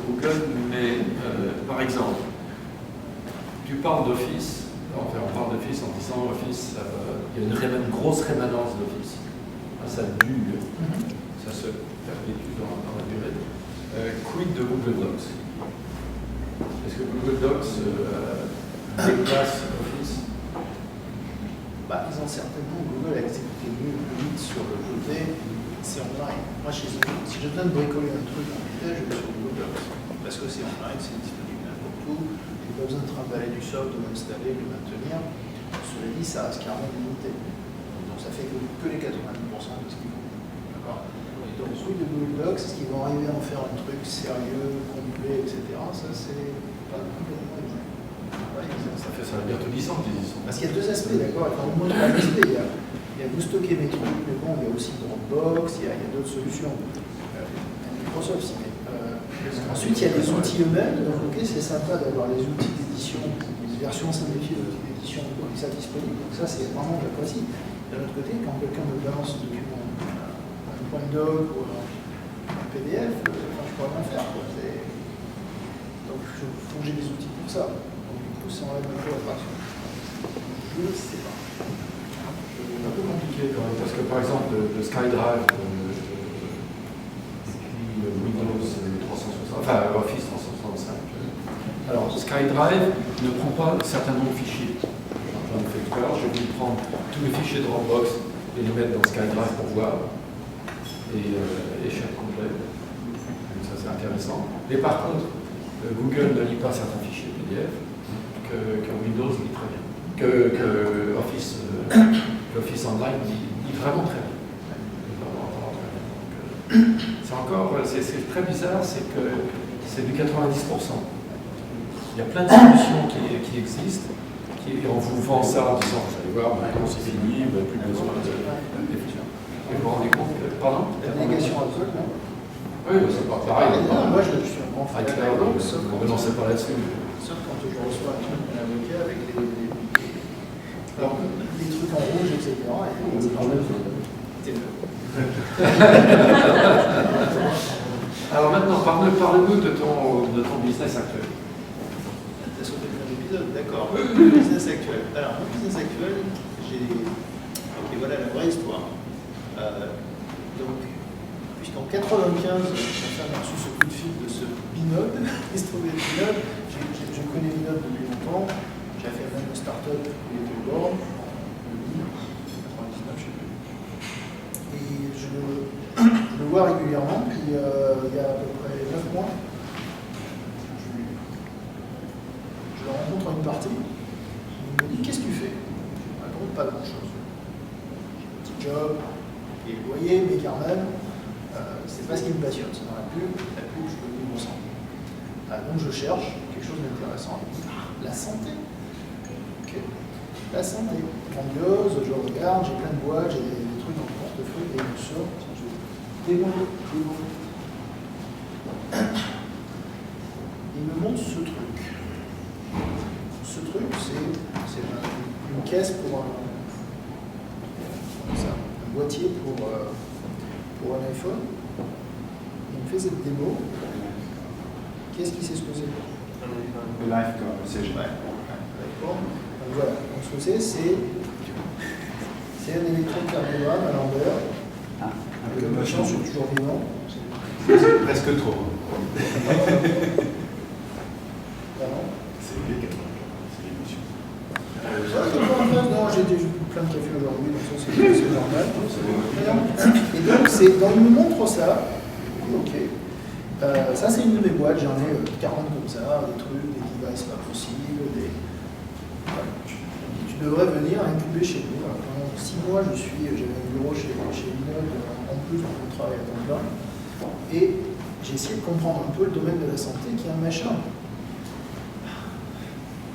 Google, mais par exemple, tu parles d'Office, enfin on parle d'Office en disant Office, il y a une grosse rémanence d'Office. Ça dure, ça se perpétue dans la durée. Quid de Google Docs? Est-ce que Google Docs déplace Office? Bah, ils ont certainement, Google a exécuté mieux vite sur le côté, c'est online. Moi, si je viens de bricoler un truc en vitesse, je vais sur Google Docs. Parce que c'est online, c'est disponible n'importe où. coup, j'ai pas besoin de trimballer du soft, de l'installer, de le maintenir. Cela dit, ça reste carrément limité. Donc ça fait que les 90% de ce qu'il faut. D'accord. Donc oui, de Google Docs, est-ce qu'ils vont arriver à en faire un truc sérieux, complet, etc. Ça, c'est pas complètement évident. Ouais, Ça va bientôt 10 ans qu'ils y sont. parce qu'il y a deux aspects, d'accord. Quand on montre l'aspect, il y a vous stocker mes trucs, mais bon, il y a aussi Dropbox, il y a d'autres solutions. Microsoft, si, mais, ensuite, il y a les outils eux-mêmes. Donc, ok, c'est sympa d'avoir les outils d'édition, les versions simplifiées d'outils d'édition, donc ça disponible. Donc ça, c'est vraiment j'apprécie. D'un autre côté, quand quelqu'un me balance un document, un point doc ou un PDF, je ne pourrais rien faire. Quoi. Donc, il faut que j'ai des outils pour ça. Donc, du coup, ça enlève un peu la traction. Je ne sais pas. C'est un peu compliqué quand même, parce que par exemple, le SkyDrive, Windows 365, enfin Office 365. Alors, SkyDrive ne prend pas un certain nombre de fichiers. J'en ai fait tout à l'heure, j'ai voulu prendre tous les fichiers Dropbox et les mettre dans SkyDrive pour voir. Et échec complet. Donc ça, c'est intéressant. Mais par contre, Google ne lit pas certains fichiers PDF que Windows lit très bien. Que Office Online lit vraiment très bien. C'est encore, c'est très bizarre, c'est que c'est du 90%. Il y a plein de solutions qui existent, et on vous vend ça en disant, vous allez voir, maintenant c'est fini, vous n'avez plus besoin de future. Et vous vous rendez compte que, pardon? La négation absolue, non? Oui, mais c'est pas pareil. Moi, je suis un grand fan de iCloud, sauf on ne lancez pas là-dessus. Sauf quand je reçois un truc d'un avocat avec les trucs en rouge, etc. Et c'est Alors maintenant, parle-nous de ton business actuel. T'as sauté plein d'épisodes, d'accord. Le business actuel. Alors, le business actuel, ok, voilà la vraie histoire. Donc, puisqu'en 95, ma femme a reçu ce coup de fil de ce binode, il se trouvait binode. Je connais binode depuis longtemps. J'ai fait même une start-up où il était au bord. 99, je sais plus. Et je le vois régulièrement, puis il y a à peu près 9 mois, je le rencontre à une partie, il me dit qu'est-ce que tu fais? Je raconte pas grand-chose. J'ai un petit job, qui est loyer, mais quand même, c'est pas ce qui me passionne, c'est dans la pub, je peux vivre sans. Donc je cherche quelque chose d'intéressant. La santé. Ok. La santé. Grandiose, je regarde, j'ai plein de boîtes, j'ai des trucs dans le portefeuille, et je sors, des mots. Il me montre ce truc. Ce truc, c'est une caisse pour un boîtier pour un iPhone. Il me fait cette démo. Qu'est-ce qu'il sait ce que c'est? Le live conversation. Ouais. Donc voilà. Donc ce que c'est un électrocardiogramme à l'envers. Avec un machin sur toujours vivant. C'est presque trop. Pardon? C'est les 84, c'est l'émotion. Non, j'ai bu plein de café aujourd'hui, donc ça c'est normal. Et donc il me montre ça. Ok. Ça c'est une de mes boîtes, j'en ai 40 comme ça, des trucs, des devices pas possibles, voilà. Tu devrais venir incuber chez nous. Alors, pendant 6 mois, j'avais un bureau chez Linode, en plus de mon travail à temps plein. Et j'ai essayé de comprendre un peu le domaine de la santé, qui est un machin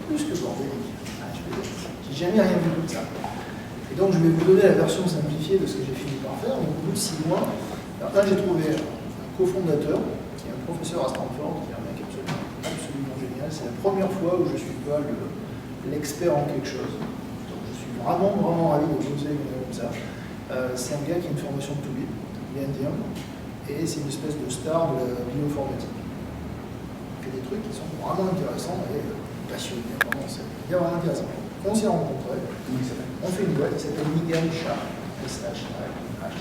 plus que bordélique. J'ai jamais rien vu comme ça. Et donc je vais vous donner la version simplifiée de ce que j'ai fini par faire. Donc au bout de 6 mois, alors là j'ai trouvé un cofondateur, qui est un professeur à Stanford, qui est un mec absolument génial. C'est la première fois où je suis pas l'expert en quelque chose. Donc je suis vraiment ravi de bosser comme ça. C'est un gars qui a une formation de Toulouse, il est indien, et c'est une espèce de star de la bioinformatique. Il fait des trucs qui sont vraiment intéressants et passionnés, vraiment, c'est vraiment intéressant. On s'est rencontrés, on fait une boîte qui s'appelle Miguel Shah, S-H-A-H.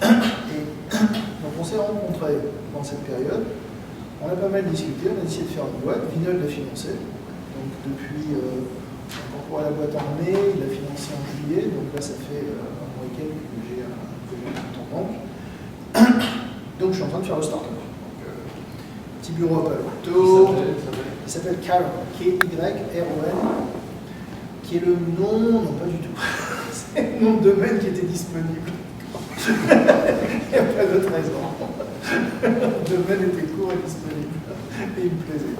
Et donc on s'est rencontrés dans cette période, on a pas mal discuté, on a décidé de faire une boîte, Vinod l'a financé. Donc depuis, on incorpore la boîte en mai, il l'a financé en juillet, donc là ça fait un mois et quelques que j'ai un compte en banque. Donc je suis en train de faire le start-up. Petit bureau à Palo Alto. qui s'appelle Kyron, K-Y-R-O-N, qui est le nom, non pas du tout, c'est le nom de domaine qui était disponible. Il n'y a pas d'autre raison. Le domaine était court et disponible, et il me plaisait.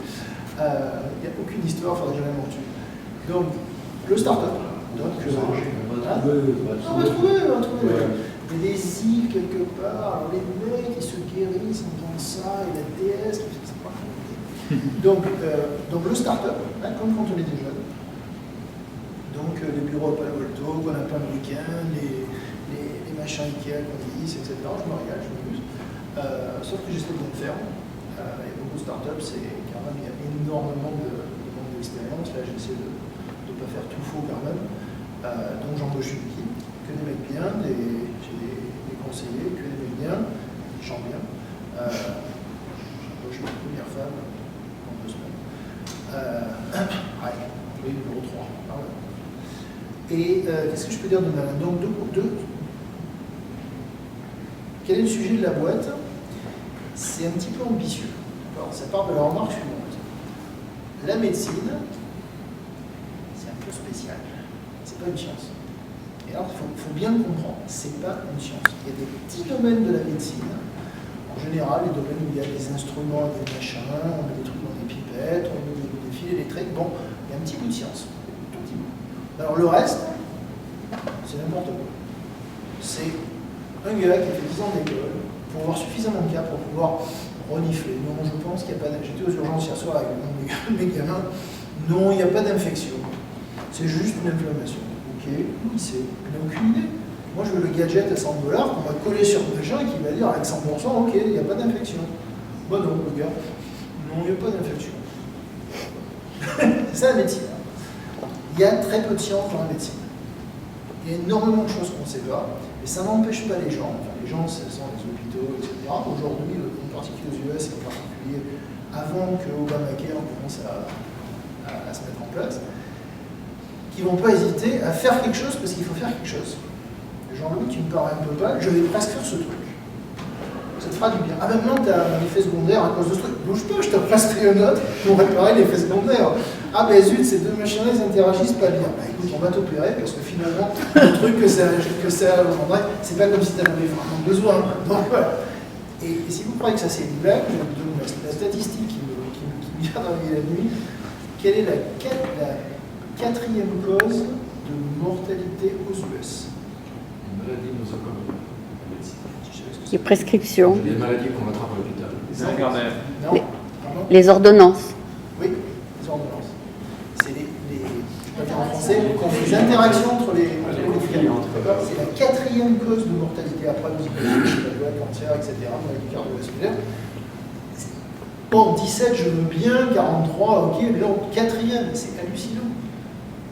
Il n'y a aucune histoire, il faudrait que je l'invente. Donc, le startup. Donc, On va trouver. Il y a des îles quelque part, alors les mecs qui se guérissent en faisant ça, et la déesse qui fait ça. Donc le start-up, hein, comme quand on était jeune. Donc les bureaux à Palo Alto, qu'on a plein de week-ends, les machins Ikea qu'on dit, etc. Je me régale, je m'amuse. Sauf que j'essaie de bien le faire. Il y a beaucoup de start-up, c'est quand même, il y a énormément de manque d'expérience. Là, j'essaie de ne pas faire tout faux quand même. Donc j'embauche une équipe, que des mecs bien, j'ai des conseillers, que des mecs bien, qui chantent bien. J'embauche ma première femme en 2 semaines. Oui, numéro 3. Ah ouais. Et qu'est-ce que je peux dire de malin? Donc quel est le sujet de la boîte? C'est un petit peu ambitieux. Alors, ça part de la remarque suivante. La médecine, c'est un peu spécial. C'est pas une science. Et alors, il faut bien le comprendre, c'est pas une science. Il y a des petits domaines de la médecine. En général, les domaines où il y a des instruments, des machins, on met des trucs dans des pipettes, on met des fils électriques. Bon, il y a un petit bout de science. Tout petit bout. Alors, le reste, c'est n'importe quoi. C'est un gars qui a fait 10 ans d'école pour avoir suffisamment de cas pour pouvoir renifler. Non, je pense qu'il n'y a pas d'infection. J'étais aux urgences hier soir avec mes gamins. Non, il n'y a pas d'infection. C'est juste une inflammation. Ok, oui, c'est. Il n'a aucune idée. Moi, je veux le gadget à $100 qu'on va coller sur le machin et qui va dire avec 100%, ok, il n'y a pas d'infection. Bon, non, le gars. Non, il n'y a pas d'infection. C'est ça la médecine. Il y a très peu de science dans la médecine. Il y a énormément de choses qu'on ne sait pas, et ça n'empêche pas les gens. Enfin, les gens, ce sont les hôpitaux, etc. Aujourd'hui, en particulier aux US, et en particulier avant que Obamacare commence à se mettre en place, qui ne vont pas hésiter à faire quelque chose parce qu'il faut faire quelque chose. Jean-Louis, tu me parles un peu pas, je vais prescrire ce truc. Ça te fera du bien. Ah, maintenant, tu as un effet secondaire à cause de ce truc. Bouge pas, je te prescris un autre pour réparer l'effet secondaire. Ah, ben zut, ces 2 machins-là, ils interagissent pas bien. Bah, écoute, on va t'opérer parce que finalement, le truc que ça engendrait, c'est pas comme si tu en avais vraiment besoin. Donc, voilà. Et si vous croyez que ça, c'est une blague, je vais vous donner la statistique qui me vient dans la nuit. Quelle est la 4e cause de mortalité aux US? Maladie nosocomiale. Les prescriptions, Des maladies qu'on attrape à l'hôpital. Non. Pardon. les ordonnances. Oui, les ordonnances. C'est je peux dire en français, les interactions entre les médicaments. C'est la 4e cause de mortalité après le cancer, etc., maladie cardiovasculaire. Bon, 17, je veux bien, 43, ok, mais non, 4e, c'est hallucinant.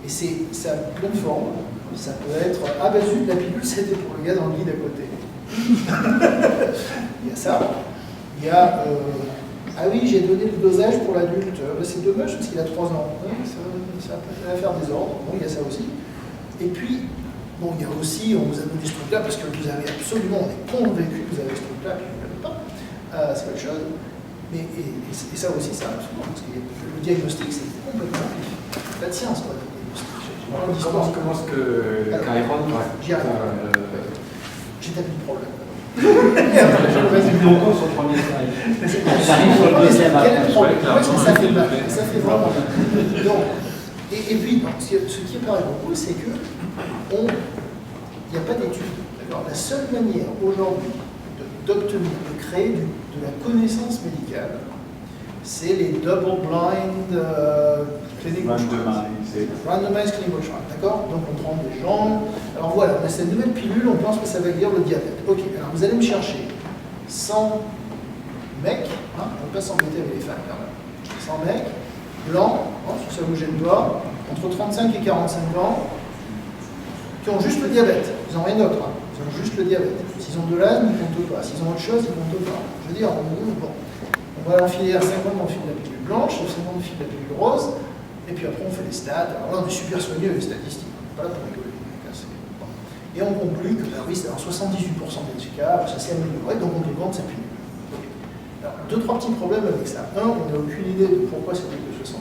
Et ça a plein de formes. Ça peut être, ah ben zut, la pilule, c'était pour le gars dans le lit d'à côté. Il y a ça. Il y a, ah oui, j'ai donné le dosage pour l'adulte. C'est dommage parce qu'il a 3 ans. Ouais, ça va faire des ordres. Bon, il y a ça aussi. Et puis, bon, il y a aussi, on vous a donné ce truc-là parce que vous avez absolument, on est convaincu que vous avez ce truc-là, puis vous ne l'avez pas. C'est autre chose. Mais, et ça aussi, ça arrive souvent parce que le diagnostic, c'est complètement pif. Pas de science, quoi. Comment est-ce que Chiron J'y arrive. J'ai tapé le problème. Encore sur le premier slide. Ça arrive sur le deuxième après. Ça fait mal. Ça fait vraiment mal. Donc, et puis, ce qui paraît beaucoup, c'est que il n'y a pas d'études. La seule manière aujourd'hui d'obtenir, de créer de la connaissance médicale, c'est les double-blind clinical trials. Randomized clinical trials, d'accord? Donc on prend des gens. Alors voilà, on a cette nouvelle pilule, on pense que ça va guérir le diabète. Ok, alors vous allez me chercher 100 mecs, hein, on ne va pas s'embêter avec les femmes quand même. 100 mecs, blancs, hein, si ça ne vous gêne pas, entre 35 et 45 ans, qui ont juste le diabète. Ils n'ont rien d'autre, hein. Ils ont juste le diabète. S'ils ont de l'asthme, ils ne comptent pas. S'ils ont autre chose, ils ne comptent pas. Je veux dire, bon, on va enfiler à 50, on file la pilule blanche, à 50, on file la pilule rose, et puis après on fait les stats. Alors là, on est super soigneux, les statistiques. On n'est pas là pour rigoler. Bon. Et on conclut que, bah oui, c'est dans 78% des cas, ça s'est amélioré, donc on demande sa pilule. Okay. Alors, 2-3 petits problèmes avec ça. Un, on n'a aucune idée de pourquoi c'était que 78%.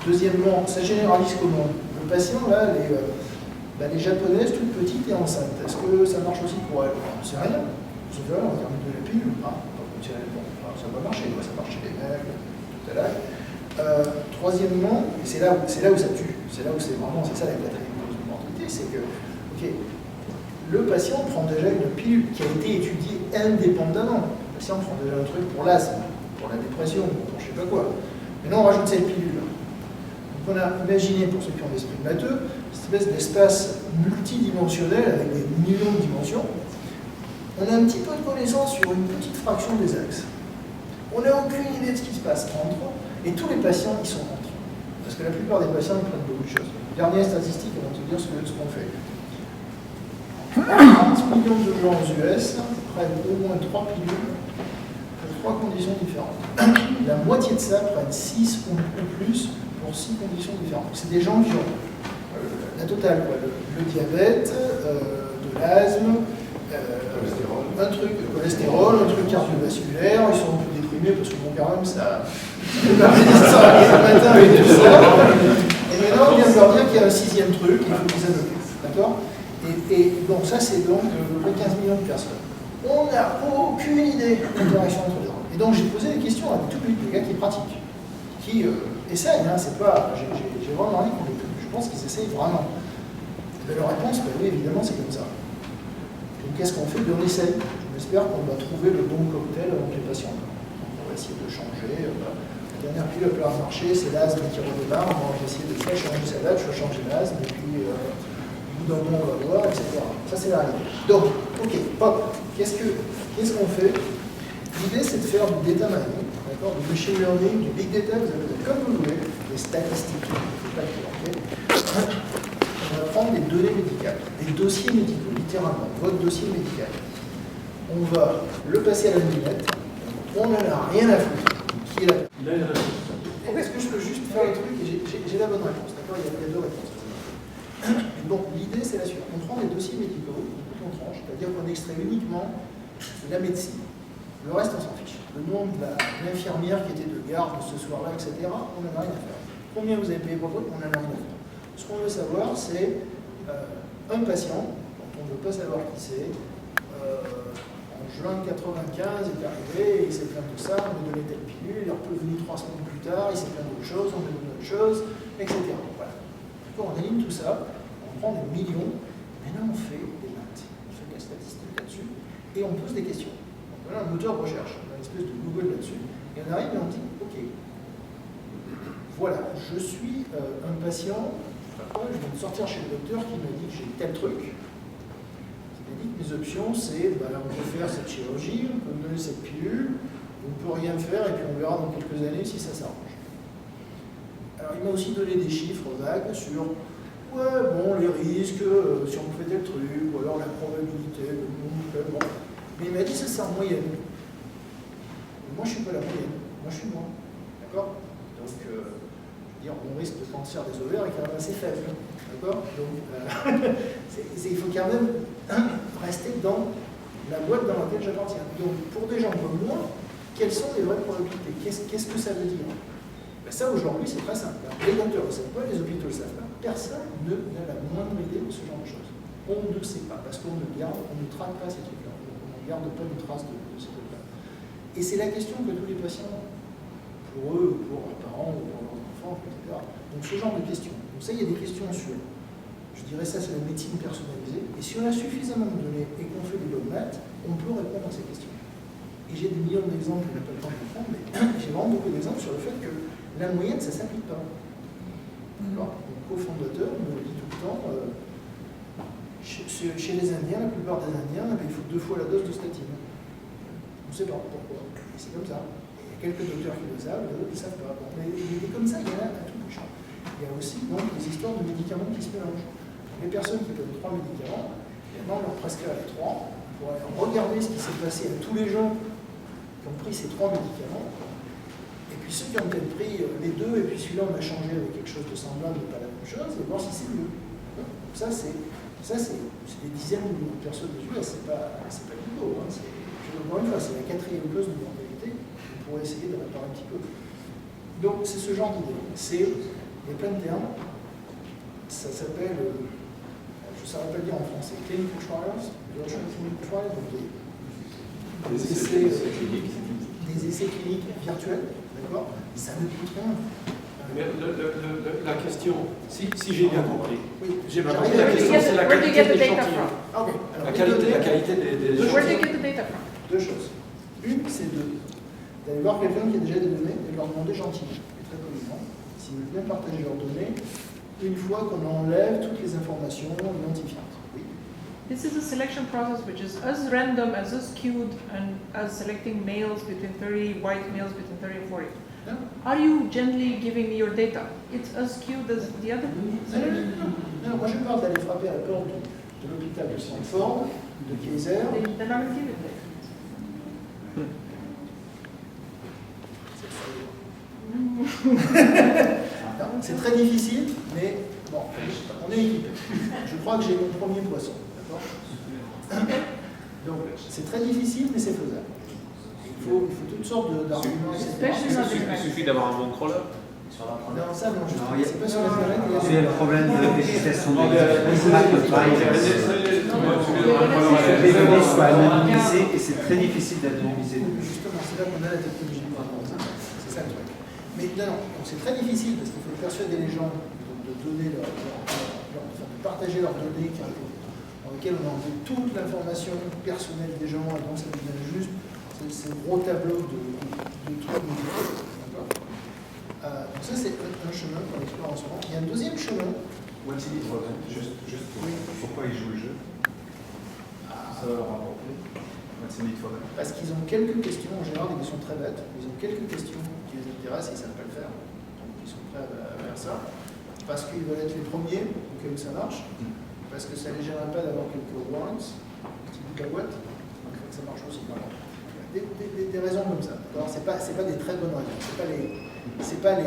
Deuxièmement, ça généralise comment? Le patient, là, les japonaises toutes petites et enceintes, est-ce que ça marche aussi pour elles? On ne sait rien. Sauf que là, on va dire de la pilule. Bon, ça va marcher, ça marche chez les mecs, tout à l'heure. Troisièmement, et c'est là où ça tue, c'est là où c'est vraiment, c'est ça la quatrième cause de mortalité, c'est que, ok, le patient prend déjà une pilule qui a été étudiée indépendamment. Le patient prend déjà un truc pour l'asthme, pour la dépression, pour je sais pas quoi. Mais non, on rajoute cette pilule. Donc on a imaginé, pour ceux qui ont l'esprit matheux, cette espèce d'espace multidimensionnel avec des millions de dimensions. On a un petit peu de connaissance sur une petite fraction des axes. On n'a aucune idée de ce qui se passe entre, et tous les patients, ils sont entre. Parce que la plupart des patients, ils prennent beaucoup de choses. Dernière statistique, on va te dire ce qu'on fait. 30 millions de gens aux US prennent au moins 3 pilules pour 3 conditions différentes. La moitié de ça prennent 6 ou plus pour 6 conditions différentes. C'est des gens qui ont la totale, quoi, le diabète, de l'asthme, un truc de cholestérol, un truc cardiovasculaire, ils sont un peu déprimés parce que bon, quand même, ça me permet de s'arrêter le matin et tout ça. Et maintenant, on vient de leur dire qu'il y a un 6e truc, il faut qu'ils s'adoptent. D'accord? Et bon, ça, c'est donc à peu près 15 millions de personnes. On n'a aucune idée de l'interaction entre les gens. Et donc, j'ai posé des questions à des tout petits, des gars qui pratiquent, qui essayent, hein, c'est pas. J'ai vraiment envie qu'on les. Je pense qu'ils essayent vraiment. Et leur réponse, ben oui, évidemment, c'est comme ça. Donc, qu'est-ce qu'on fait? On essaye. J'espère qu'on va trouver le bon cocktail avec les patients. On va essayer de changer. La dernière pilule peut marcher, c'est l'asthme qui redémarre. On va essayer de soit changer sa date, soit changer l'asthme, et puis au bout d'un moment, on va voir, etc. Ça, c'est la réalité. Donc, ok, hop, qu'est-ce qu'on fait? L'idée, c'est de faire du data mining, d'accord, du machine learning, du big data, vous avez comme vous voulez, des statistiques. Il ne faut pas que on va prendre des données médicales, des dossiers médicaux, littéralement, votre dossier médical. On va le passer à la lunette, on n'en a rien à foutre. Qui est là? Est-ce que je peux juste faire le truc et j'ai la bonne réponse, d'accord? Il y a deux réponses. Donc l'idée c'est la suivante. On prend les dossiers médicaux, on tranche, c'est-à-dire qu'on extrait uniquement de la médecine. Le reste on s'en fiche. Le nom de l'infirmière qui était de garde ce soir-là, etc., on n'en a rien à faire. Combien vous avez payé pour votre? On n'en a rien à faire. Ce qu'on veut savoir, c'est un patient, dont on ne veut pas savoir qui c'est, en juin 95, il est arrivé, il s'est plaint de ça, on lui a donné telle pilule, il est revenu 3 semaines plus tard, il s'est plaint d'autre chose, on lui a donné autre chose, etc. Voilà. On élimine tout ça, on prend des millions, maintenant on fait des maths, on fait de la statistique là-dessus, et on pose des questions. Donc voilà un moteur de recherche, on a une espèce de Google là-dessus, et on arrive et on dit, ok, voilà, je suis un patient, je viens de sortir chez le docteur qui m'a dit que j'ai tel truc, qui m'a dit que mes options c'est, on peut faire cette chirurgie, on peut me donner cette pilule, on ne peut rien faire, et puis on verra dans quelques années si ça s'arrange. Alors il m'a aussi donné des chiffres vagues sur, ouais, bon, les risques, si on fait tel truc, ou alors la probabilité, bon. Mais il m'a dit ça c'est en moyenne. Et moi je ne suis pas la moyenne, moi je suis moi. D'accord? Donc, je veux dire, mon risque de cancer des ovaires est quand même assez faible. D'accord? Donc, il faut quand même rester dans la boîte dans laquelle j'appartiens. Donc, pour des gens comme moi, quelles sont les vraies probabilités? Qu'est-ce que ça veut dire? Ça, aujourd'hui, c'est très simple. Les docteurs ne savent pas, les hôpitaux ne savent pas. Personne n'a la moindre idée de ce genre de choses. On ne sait pas, parce qu'on ne traque pas ces trucs-là. On ne garde pas une trace de ces trucs-là. Et c'est la question que tous les patients ont, pour eux, pour leurs parents, ou pour leurs enfants, etc. Donc, ce genre de questions. Donc, ça, il y a des questions sur, je dirais ça, c'est la médecine personnalisée. Et si on a suffisamment de données et qu'on fait des bonnes maths, on peut répondre à ces questions. Et j'ai des millions d'exemples, je n'ai pas le temps de les prendre, mais j'ai vraiment beaucoup d'exemples sur le fait que la moyenne, ça ne s'applique pas. D'accord? Mon cofondateur me dit tout le temps, chez les Indiens, la plupart des Indiens, il faut 2 fois la dose de statine. On ne sait pas pourquoi. C'est comme ça. Il y a quelques docteurs qui le savent, d'autres qui ne savent pas. Bon, mais comme ça, il y en a à tout bout de champ. Il y a aussi donc les histoires de médicaments qui se mélangent. Les personnes qui donnent 3 médicaments, maintenant on leur prescrit les 3 pour aller regarder ce qui s'est passé à tous les gens qui ont pris ces 3 médicaments. Et puis ceux qui ont peut-être pris les 2, et puis celui-là on a changé avec quelque chose de semblable, mais pas la même chose, et voir si c'est mieux. Donc ça c'est des dizaines de millions de personnes de US, c'est pas du tout. Hein. Encore une fois, c'est la 4e cause de mortalité. On pourrait essayer d'en parler un petit peu. Donc c'est ce genre d'idée. C'est Il y a plein de termes. Ça s'appelle, je ne saurais pas le dire en français, clinical trials, virtual clinical trials, donc des essais cliniques virtuels, d'accord? Ça ne coûte rien. Mais la question, si j'ai bien compris, Oui, j'ai bien j'arrive compris, à la question c'est la Where do you qualité get de the data l'échantillon. from? Ah, ok. Alors, La les qualité données, des Deux Where do choses. you get the data from? Deux choses. Une, c'est d'aller voir quelqu'un qui a déjà des données et de leur demander gentiment, et très poliment, s'ils veulent bien partager leurs données, une fois qu'on enlève toutes les informations identifiantes. Oui. This is a selection process which is as random as us skewed and as selecting males between 30, white males between 30 and 40. Non, Are you gently giving me your data? It's as skewed as the other? non, moi je parle d'aller frapper à la porte de l'hôpital de Stanford, de Kaiser. Then I will give it there. Non, c'est très difficile, mais bon, on est équipé. Je crois que j'ai mon premier poisson, d'accord? Donc, c'est très difficile, mais c'est faisable. Il faut toutes sortes d'arguments, etc. Il suffit d'avoir un bon crawler. Non, ça, non, Non, c'est pas sur Internet. Il y a le problème de législation des les données soient anonymisées et c'est très difficile d'anonymiser. Justement, c'est là qu'on a la technologie. C'est ça le truc. Mais non, donc c'est très difficile parce qu'il faut persuader les gens de donner de partager leurs données dans lesquelles on a enlevé toute l'information personnelle des gens et donc ça devient juste ces gros tableaux de trucs modifiés. Donc ça c'est un chemin qu'on explore en ce moment. Il y a un deuxième chemin. What's in it for them? Juste pourquoi ils jouent le jeu? Ça va leur rapporter. What's in it for them? Parce qu'ils ont quelques questions, en général des questions très bêtes, ils ont quelques questions qui les intéressent et ils ne savent pas le faire. Donc ils sont prêts à faire ça. Parce qu'ils veulent être les premiers, au cas où ça marche. Parce que ça ne les gênerait pas d'avoir quelques warrants, petits gigawatt, donc ça marche aussi. Voilà. Des raisons comme ça. C'est pas des très bonnes raisons. C'est pas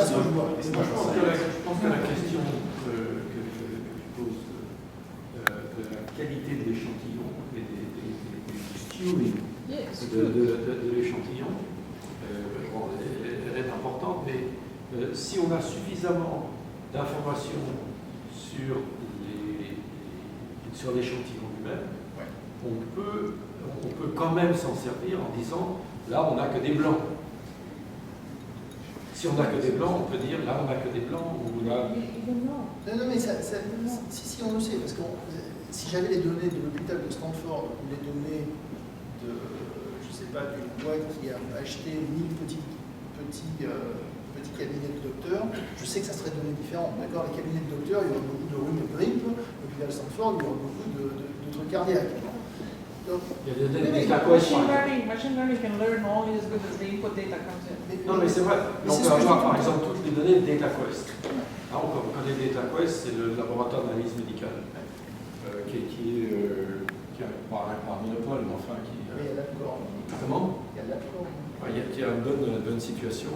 ce que je vois. Je pense que la question que tu poses de la qualité de l'échantillon et du stewing Yes. de l'échantillon, elle est importante, mais si on a suffisamment d'informations sur l'échantillon lui-même, on peut quand même s'en servir en disant là on n'a que des blancs. Si on n'a que des blancs, on peut dire là on n'a que des blancs ou là. Non, mais si on le sait, parce que si j'avais les données de l'hôpital de Stanford ou les données de, je sais pas, d'une boîte qui a acheté 1000 petits cabinets de docteurs, je sais que ça serait données différentes. D'accord, les cabinets de docteurs, il y aura beaucoup de rhume de grippe, l'hôpital de Stanford, il y aura beaucoup de trucs cardiaques. Donc, Il y a des data quest, par exemple. Machine learning can learn only as good as the input data comes in. Non, mais c'est vrai. Mais On c'est peut ce que avoir je dis. par exemple toutes les données de DataQuest. On connaît DataQuest, c'est le laboratoire d'analyse médicale qui a pas un monopole, mais enfin qui. il y a l'accord. Comment? Il y a l'accord. Qui a une bonne situation.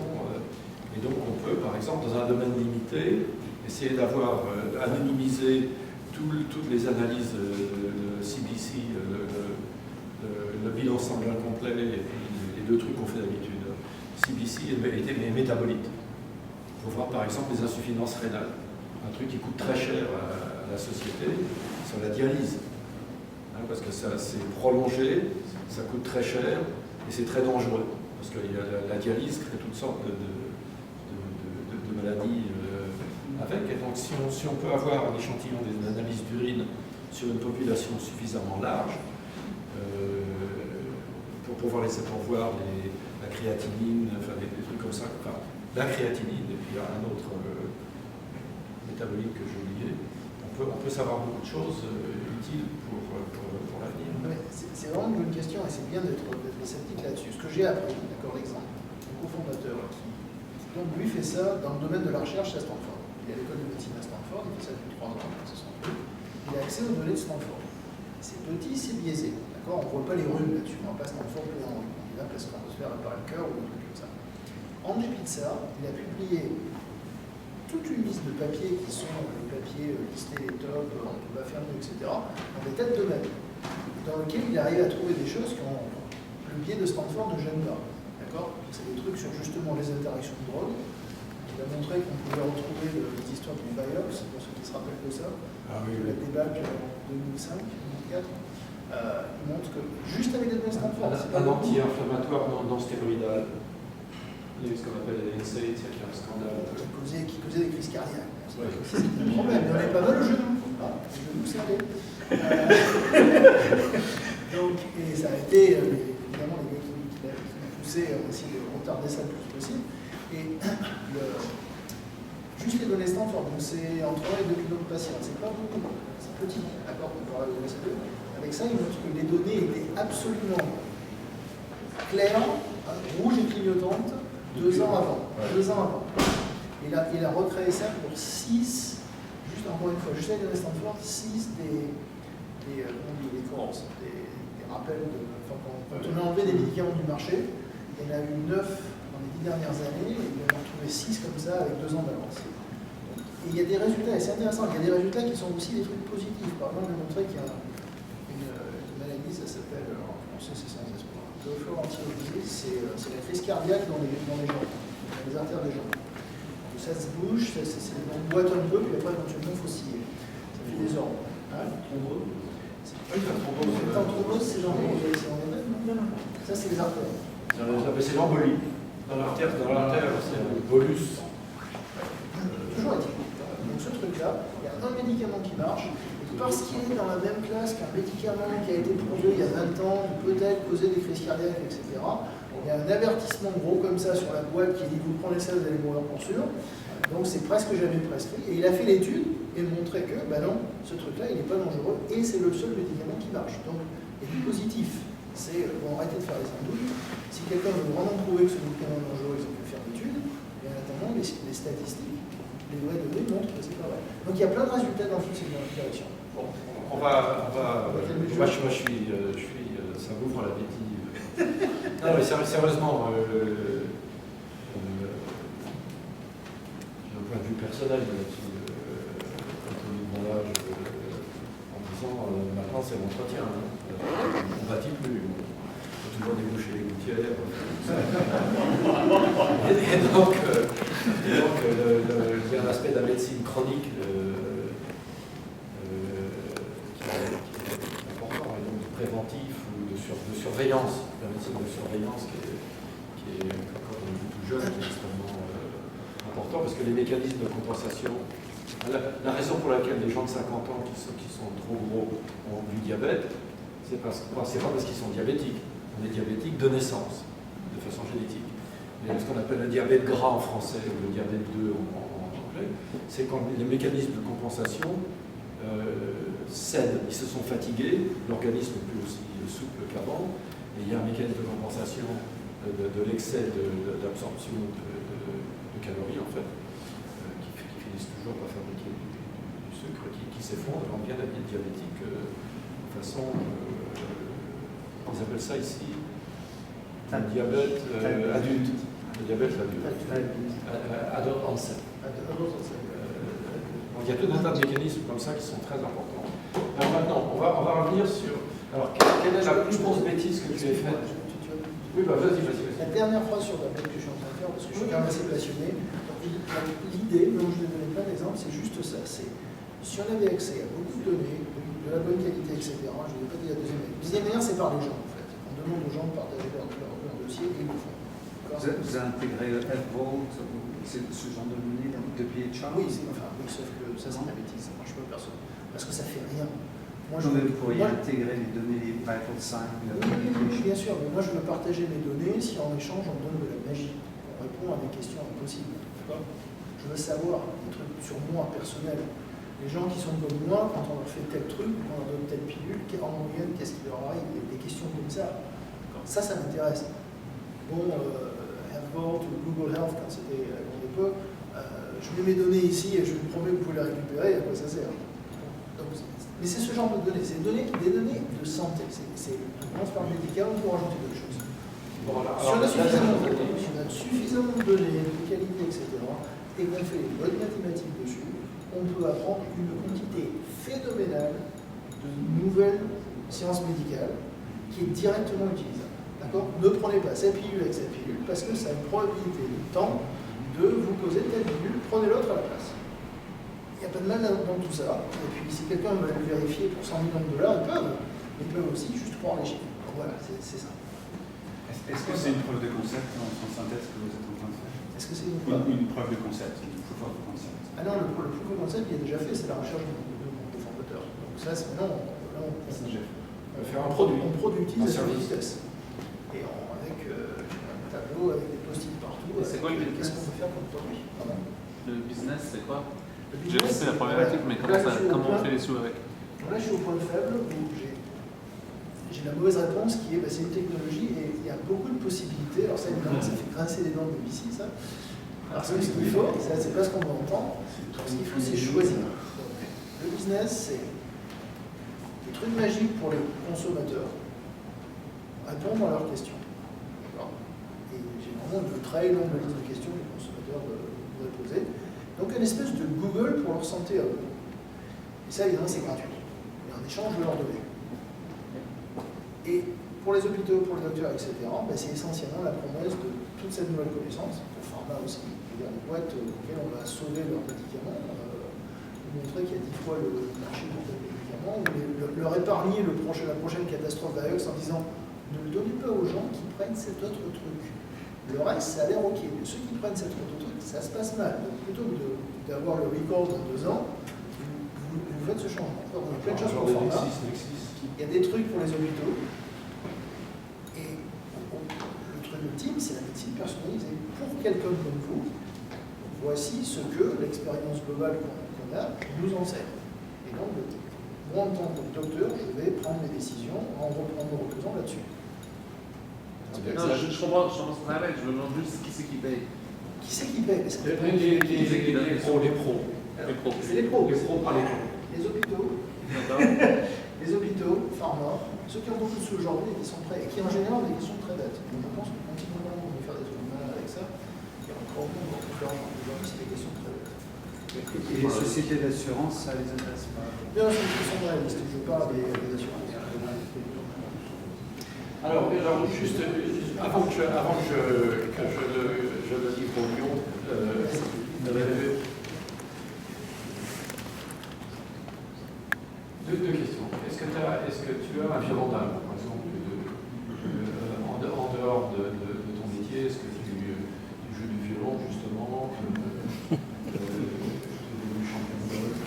Et donc on peut, par exemple, dans un domaine limité, essayer d'avoir anonymisé toutes les analyses de CBC, le bilan sanguin complet, et puis les deux trucs qu'on fait d'habitude, CBC et métabolites. Pour voir par exemple les insuffisances rénales, un truc qui coûte très cher à la société, sur la dialyse. Parce que ça c'est prolongé, ça coûte très cher et c'est très dangereux. Parce que la dialyse crée toutes sortes de maladies avec. Et donc si on peut avoir un échantillon des analyses d'urine sur une population suffisamment large, pour voir la créatinine, enfin des trucs comme ça, enfin, la créatinine et puis un autre métabolite que j'ai oublié, on peut savoir beaucoup de choses utiles pour l'avenir. C'est vraiment une bonne question et c'est bien d'être sceptique là-dessus. Ce que j'ai appris, d'accord, l'exemple, un cofondateur qui donc lui fait ça dans le domaine de la recherche à Stanford. Il est à l'école de médecine à Stanford, il fait ça depuis 3 ans, il a accès aux données de Stanford. C'est petit, c'est biaisé, d'accord, on ne voit pas les rhumes là-dessus, on ne va pas Stanford pour un rhume, il est là parce qu'on va se faire réparer le cœur ou des trucs comme ça. En dépit de ça, il a publié toute une liste de papiers qui sont les papiers listés, les tops, on ne peut pas faire mieux, etc., dans des tas de domaines, dans lesquels il arrive à trouver des choses qui ont le biais de Stanford ne gêne pas. D'accord ? C'est des trucs sur justement les interactions de drogue, Il a montré qu'on pouvait retrouver les histoires du Vioxx, pour ceux qui se rappellent de ça. Ah oui, Le débat en 2005, 2004. Il montre que juste avec des données Stanford, c'est pas un beaucoup. anti-inflammatoire non stéroïdal. Il y a eu ce qu'on appelle les NSAIDs, il y a un scandale. Qui causait des crises cardiaques. Ouais. C'est un problème. Il y en avait pas mal au genou. Ah, le genou, c'est allé. Donc, et ça a été, évidemment, les gars qui l'ont poussé à essayer de retarder ça le plus possible. Et juste les données Stanford, donc c'est entre 1 et 2 millions de patients. C'est pas beaucoup, c'est petit, d'accord, on parle de l'OSD. Avec ça, il montre que les données étaient absolument claires, rouges et clignotantes, 2 ans avant. 2 ans avant. Il a recréé ça pour 6, juste encore une fois, juste avec les données Stanford, 6 des courses, des rappels de. Enfin, quand on a enlevé des médicaments du marché, il y en a eu 9 dans les 10 dernières années, et il en a retrouvé 6 comme ça avec 2 ans d'avance. Et il y a des résultats, et c'est intéressant, il y a des résultats qui sont aussi des trucs positifs. Par exemple, je vais montrer qu'il y a une maladie, ça s'appelle, en français c'est sans espoir, c'est la crise cardiaque dans les jambes, dans les artères des jambes. Ça se bouge, on boite un peu, puis après éventuellement il faut scier. Ça fait des ordres. Thrombose, c'est dans les veines, non? Ça c'est les artères. C'est l'embolie. Dans l'artère, c'est le bolus. Toujours est-il. Donc ce truc-là, il y a un médicament qui marche, et parce qu'il est dans la même classe qu'un médicament qui a été prouvé il y a 20 ans, qui peut-être causé des crises cardiaques, etc., il y a un avertissement gros comme ça sur la boîte qui dit vous prenez ça, vous allez mourir pour sûr. Donc c'est presque jamais prescrit. Et il a fait l'étude et montrait que, ben non, ce truc-là, il n'est pas dangereux et c'est le seul médicament qui marche. Donc il y a du positif. C'est, bon, arrêtez de faire les doutes. Si quelqu'un veut vraiment prouver que ce médicament est dangereux, ils ont pu faire l'étude. Et en attendant, les statistiques, les vraies données montrent que c'est pas vrai. Donc il y a plein de résultats dans toutes ces directions. Bon, moi je suis ça m'ouvre l'appétit. Non mais sérieusement, d'un point de vue personnel, quand on est de mon âge, en disant maintenant c'est l'entretien, on ne bâtit plus, on peut toujours déboucher les gouttières. Et donc il y a un aspect de la médecine chronique qui est important, et donc de préventif ou de surveillance, la médecine de surveillance qui est quand on est tout jeune, qui est extrêmement important, parce que les mécanismes de compensation, la raison pour laquelle les gens de 50 ans qui sont trop gros ont du diabète, c'est pas parce qu'ils sont diabétiques. On est diabétique de naissance, de façon génétique. Mais ce qu'on appelle le diabète gras en français, ou le diabète 2 en anglais, c'est quand les mécanismes de compensation cèdent, ils se sont fatigués, l'organisme n'est plus aussi souple qu'avant, et il y a un mécanisme de compensation de l'excès d'absorption de calories, en fait, qui finissent toujours par fabriquer du sucre, qui s'effondre, et on vient d'être diabétique de façon, ils appellent ça ici, un diabète adulte. Le diabète adulte. Adult onset. Donc il y a tout un tas de mécanismes comme ça qui sont très importants. Alors maintenant, on va revenir sur. Alors, quelle est la plus grosse bêtise que tu aies faite? Oui, bah vas-y. La dernière phrase sur la blague que je suis en train de faire, parce que je suis quand même assez passionné. L'idée, dont je vais donner plein d'exemples, c'est juste ça. C'est si on avait accès à beaucoup de données, de la bonne qualité, etc. Je ne vais pas dire la deuxième manière. La deuxième manière, c'est par les gens, en fait. On demande aux gens de partager leur dossier et ils le font. Vous avez intégré le F-Vault, ce genre de données depuis Charles? Oui, sauf que ça, c'est la bêtise, ça ne marche pas personne. Parce que ça ne fait rien. Moi, Vous pourriez intégrer les données, les vital signs. Oui, bien sûr, mais moi je veux partager mes données si en échange on me donne de la magie. On répond à des questions impossibles. Je veux savoir des trucs sur moi personnel. Les gens qui sont comme moi, quand on leur fait tel truc, quand on leur donne telle pilule, en moyenne, qu'est-ce qui leur arrive? Des questions comme ça. Ça m'intéresse. Bon, Healthvault ou Google Health, quand c'était à mon époque, je mets mes données ici et je vous promets que vous pouvez les récupérer, à quoi ça sert? Mais c'est ce genre de données, c'est des données de santé. On commence par le médical, on peut rajouter d'autres choses. Bon, Si on a suffisamment de données, de qualité, etc., et qu'on fait les bonnes mathématiques dessus, on peut apprendre une quantité phénoménale de nouvelles sciences médicales qui est directement utilisable. D'accord? Ne prenez pas sa pilule avec sa pilule parce que ça a une probabilité de temps de de vous poser telle virgule, prenez l'autre à la place. Il n'y a pas de mal dans tout ça. Et puis si quelqu'un veut le vérifier pour 100 millions de dollars, ils peuvent aussi juste prendre les chiffres. Donc voilà, c'est ça. Est-ce que c'est une preuve de concept en synthèse que vous êtes en train de faire? Est-ce que c'est une Une preuve de concept, une proof of concept. Ah non, le proof of concept, il est déjà fait, c'est la recherche de mon cofondateur. Donc ça, c'est non, là, C'est déjà fait. Faire un produit. on produit Un des service. services. Et avec un tableau, avec des post-it partout. Et c'est quoi le Qu'est-ce business? qu'on peut faire comme produit? Pardon. Le business, c'est quoi? Le J'ai business, compris la c'est- problématique, mais Là, je suis au comment on point- fait les sous avec? Là, je suis au point faible où j'ai la mauvaise réponse qui est c'est une technologie et il y a beaucoup de possibilités. Alors, ça, évidemment, ça fait grincer les dents de BBC, ça. Parce que ce qu'il faut, ça, c'est pas ce qu'on entend. Ce qu'il faut, c'est choisir. Donc, le business, c'est des trucs magiques pour les consommateurs, répondre à leurs questions. D'accord. Et j'ai vraiment une très longue liste de questions que les consommateurs devraient poser. Donc, une espèce de Google pour leur santé à eux. Et ça, évidemment, c'est gratuit. Et en échange de leurs données. Et pour les hôpitaux, pour les docteurs, etc., c'est essentiellement la promesse de toute cette nouvelle connaissance, pour pharma aussi, c'est-à-dire des boîtes auxquelles on va sauver leurs médicaments, montrer qu'il y a 10 fois le marché de tel médicament, ou leur épargner la prochaine catastrophe d'Aex en disant ne le donnez pas aux gens qui prennent cet autre truc. Le reste, ça a l'air ok, mais ceux qui prennent cet autre truc, ça se passe mal. Donc plutôt que d'avoir le recall dans 2 ans, vous faites ce changement. Alors, on a plein de choses pour pharma. Il y a des trucs pour les hôpitaux. Et le truc ultime, c'est la médecine personnalisée. Pour quelqu'un comme vous, voici ce que l'expérience globale qu'on a nous enseigne. Et donc, moi, en tant que docteur, je vais prendre mes décisions en me reposant là-dessus. Non, je comprends ce que ça avec, je me demande juste qui c'est qui paye. Qui c'est qui paye? Les pros. Les pros. C'est les pros. Les pros par les pros. Les hôpitaux, D'accord. les hôpitaux, pharma, ceux qui ont beaucoup de sous aujourd'hui et qui sont prêts, et qui en général ont des questions très bêtes. Donc, je pense que continuellement, on va faire des trucs mal avec ça. Il y a encore beaucoup de faire aujourd'hui, c'est des questions très bêtes. Et les sociétés d'assurance, ça les intéresse pas. Bien, c'est une question réaliste, je parle des assurances. Alors, juste, avant que je le livre au Lyon, deux questions. Est-ce que tu as un violon par exemple, en dehors de ton métier, est-ce que tu joues du violon, justement, tu es champion de golf?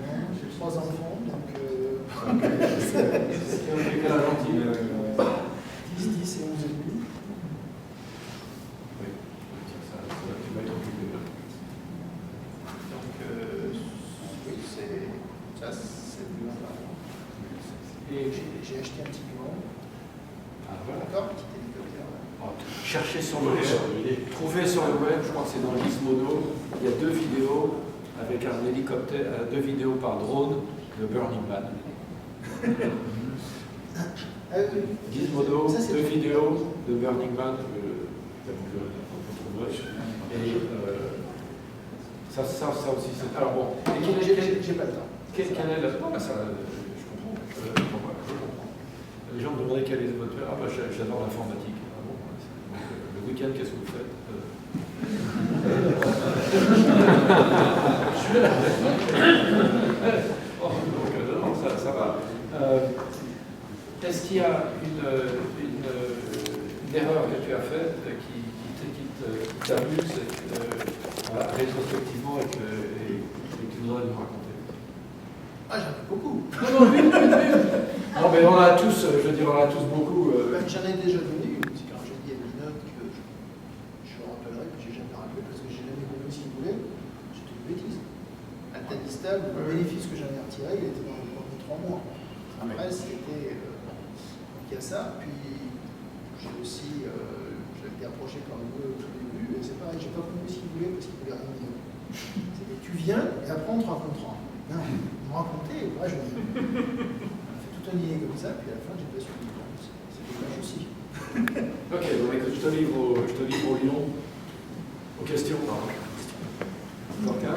Non, j'ai 3 enfants, donc Quel âge ont-ils 10, 10 et 11 et demi. Oui, ça, tu vas être occupé là. Donc, oui, ça, c'est du bon. Et j'ai acheté un petit bureau. Ah, voilà. D'accord, petit hélicoptère. Là. Cherchez sur le web, trouvez sur le web, je crois que c'est dans Gizmodo, il y a 2 vidéos avec un hélicoptère, 2 vidéos par drone de Burning Man. Gizmodo, Ça, c'est 2 tout. vidéos de Burning Man, et ça aussi, c'est... Alors bon, et J'ai pas le temps. quel est la... Non, ça, je comprends. Je comprends. Les gens me demandaient quel est votre... Ah bah j'adore l'informatique. Ah bon, donc, le week-end, qu'est-ce que vous faites donc, non, ça va. Est-ce qu'il y a une erreur que tu as faite qui t'amuse rétrospectivement et que tu voudrais nous raconter? Ah, j'en ai beaucoup. Non, mais on a tous, je veux dire, on a tous beaucoup. J'en ai déjà donné une. C'est quand j'ai dit à Linotte que je le rappellerai, puis j'ai jamais rappelé parce que j'ai jamais compris ce qu'il voulait. C'était une bêtise. Altadistal, le bénéfice que j'en ai retiré, il était dans les premiers 3 mois. Après, c'était. Il y a ça, puis j'ai aussi. J'ai été approché par le au tout début, et c'est pareil, j'ai pas compris ce qu'il voulait parce qu'il voulait rien dire. C'était tu viens et après on te racontera. Non, me raconter, et moi je dis. On a fait tout un dîner comme ça, puis à la fin j'ai pas su. C'était dommage aussi. Ok, donc écoute, je te livre au Lyon. Aux questions, pardon.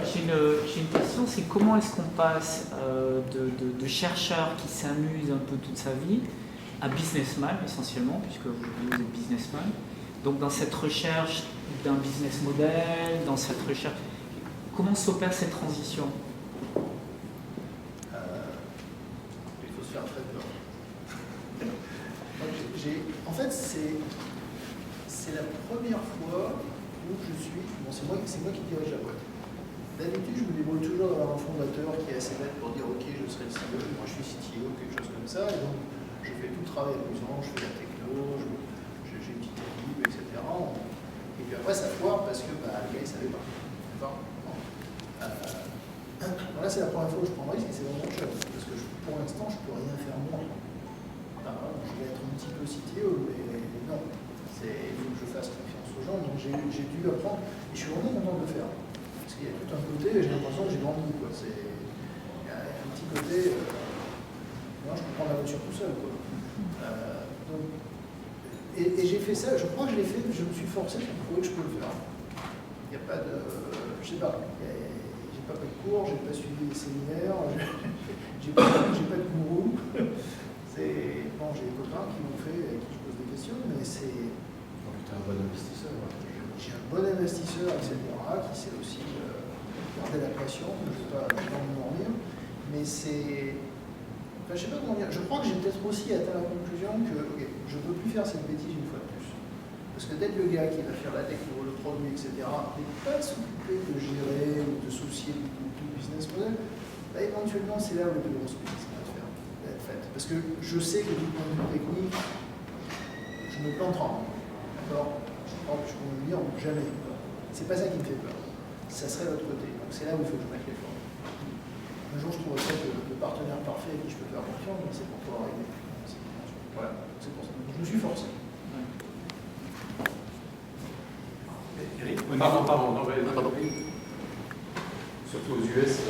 J'ai une question, c'est comment est-ce qu'on passe de chercheur qui s'amuse un peu toute sa vie à businessman essentiellement, puisque vous êtes businessman. Donc dans cette recherche d'un business model, dans cette recherche. Comment s'opère cette transition? Il faut se faire très peur. En fait, c'est la première fois où je suis. Bon, c'est moi qui dirige la boîte. D'habitude, je me débrouille toujours d'avoir un fondateur qui est assez bête pour dire ok, je serai le CEO, moi je suis CTO, quelque chose comme ça, et donc je fais tout le travail amusant, je fais la techno, j'ai une petite équipe, etc. Et puis après, ça foire parce que les gars, ils ne savaient pas. D'accord. Là, c'est la première fois où je prends un risque et c'est vraiment chouette, parce que pour l'instant, je ne peux rien faire moi. Je vais être un petit peu CTO, mais non. Il faut que je fasse confiance aux gens, donc j'ai dû apprendre, et je suis vraiment content de le faire. Parce qu'il y a tout un côté, j'ai l'impression que j'ai grandi. Il y a un petit côté, moi je peux prendre la voiture tout seul. Et j'ai fait ça, je crois que je l'ai fait, je me suis forcé pour prouver que je peux le faire. Il n'y a pas de. Je sais pas, j'ai pas pris de cours, j'ai pas suivi des séminaires, j'ai pas de gourou. Bon, j'ai des copains qui m'ont fait, à qui je pose des questions, mais c'est. Donc tu es un bon investisseur. J'ai un bon investisseur, etc., qui sait aussi garder la passion, je ne vais pas m'endormir, mais c'est. Enfin, je ne sais pas comment dire, je crois que j'ai peut-être aussi atteint la conclusion que je ne peux plus faire cette bêtise une fois de plus. Parce que d'être le gars qui va faire la techno, le produit, etc., et pas s'occuper de gérer ou de soucier du business model, éventuellement c'est là où le plus gros bêtises va être faite. Parce que je sais que du point de vue technique, je me planterai. D'accord. Je peux me dire jamais. C'est pas ça qui me fait peur. Ça serait l'autre côté. Donc c'est là où il faut que je mette l'effort. Un jour, je trouverai le partenaire parfait à qui je peux faire confiance, mais c'est pour pouvoir arriver. Voilà, c'est pour ça. Donc, je me suis forcé. Eric, pardon. Surtout aux US,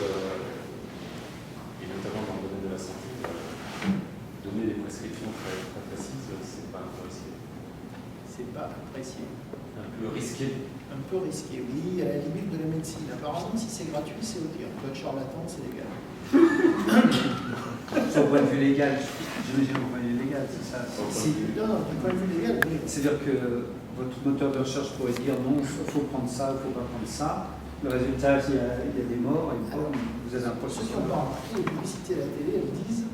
et notamment dans le domaine de la santé, donner des prescriptions très, très précises, c'est pas un peu risqué. C'est pas apprécié. Un peu risqué. Un peu risqué, oui, à la limite de la médecine. Apparemment, si c'est gratuit, c'est ok. On peut être charlatan, c'est légal. Au point de vue légal, j'imagine au point de vue légal, c'est ça. Non, du point de vue légal, oui. C'est-à-dire que votre moteur de recherche pourrait dire non, il faut prendre ça, il ne faut pas prendre ça. Le résultat, il y a des morts, et vous avez un Ceux processus. qui ont pas remarqué les publicités à la télé, elles disent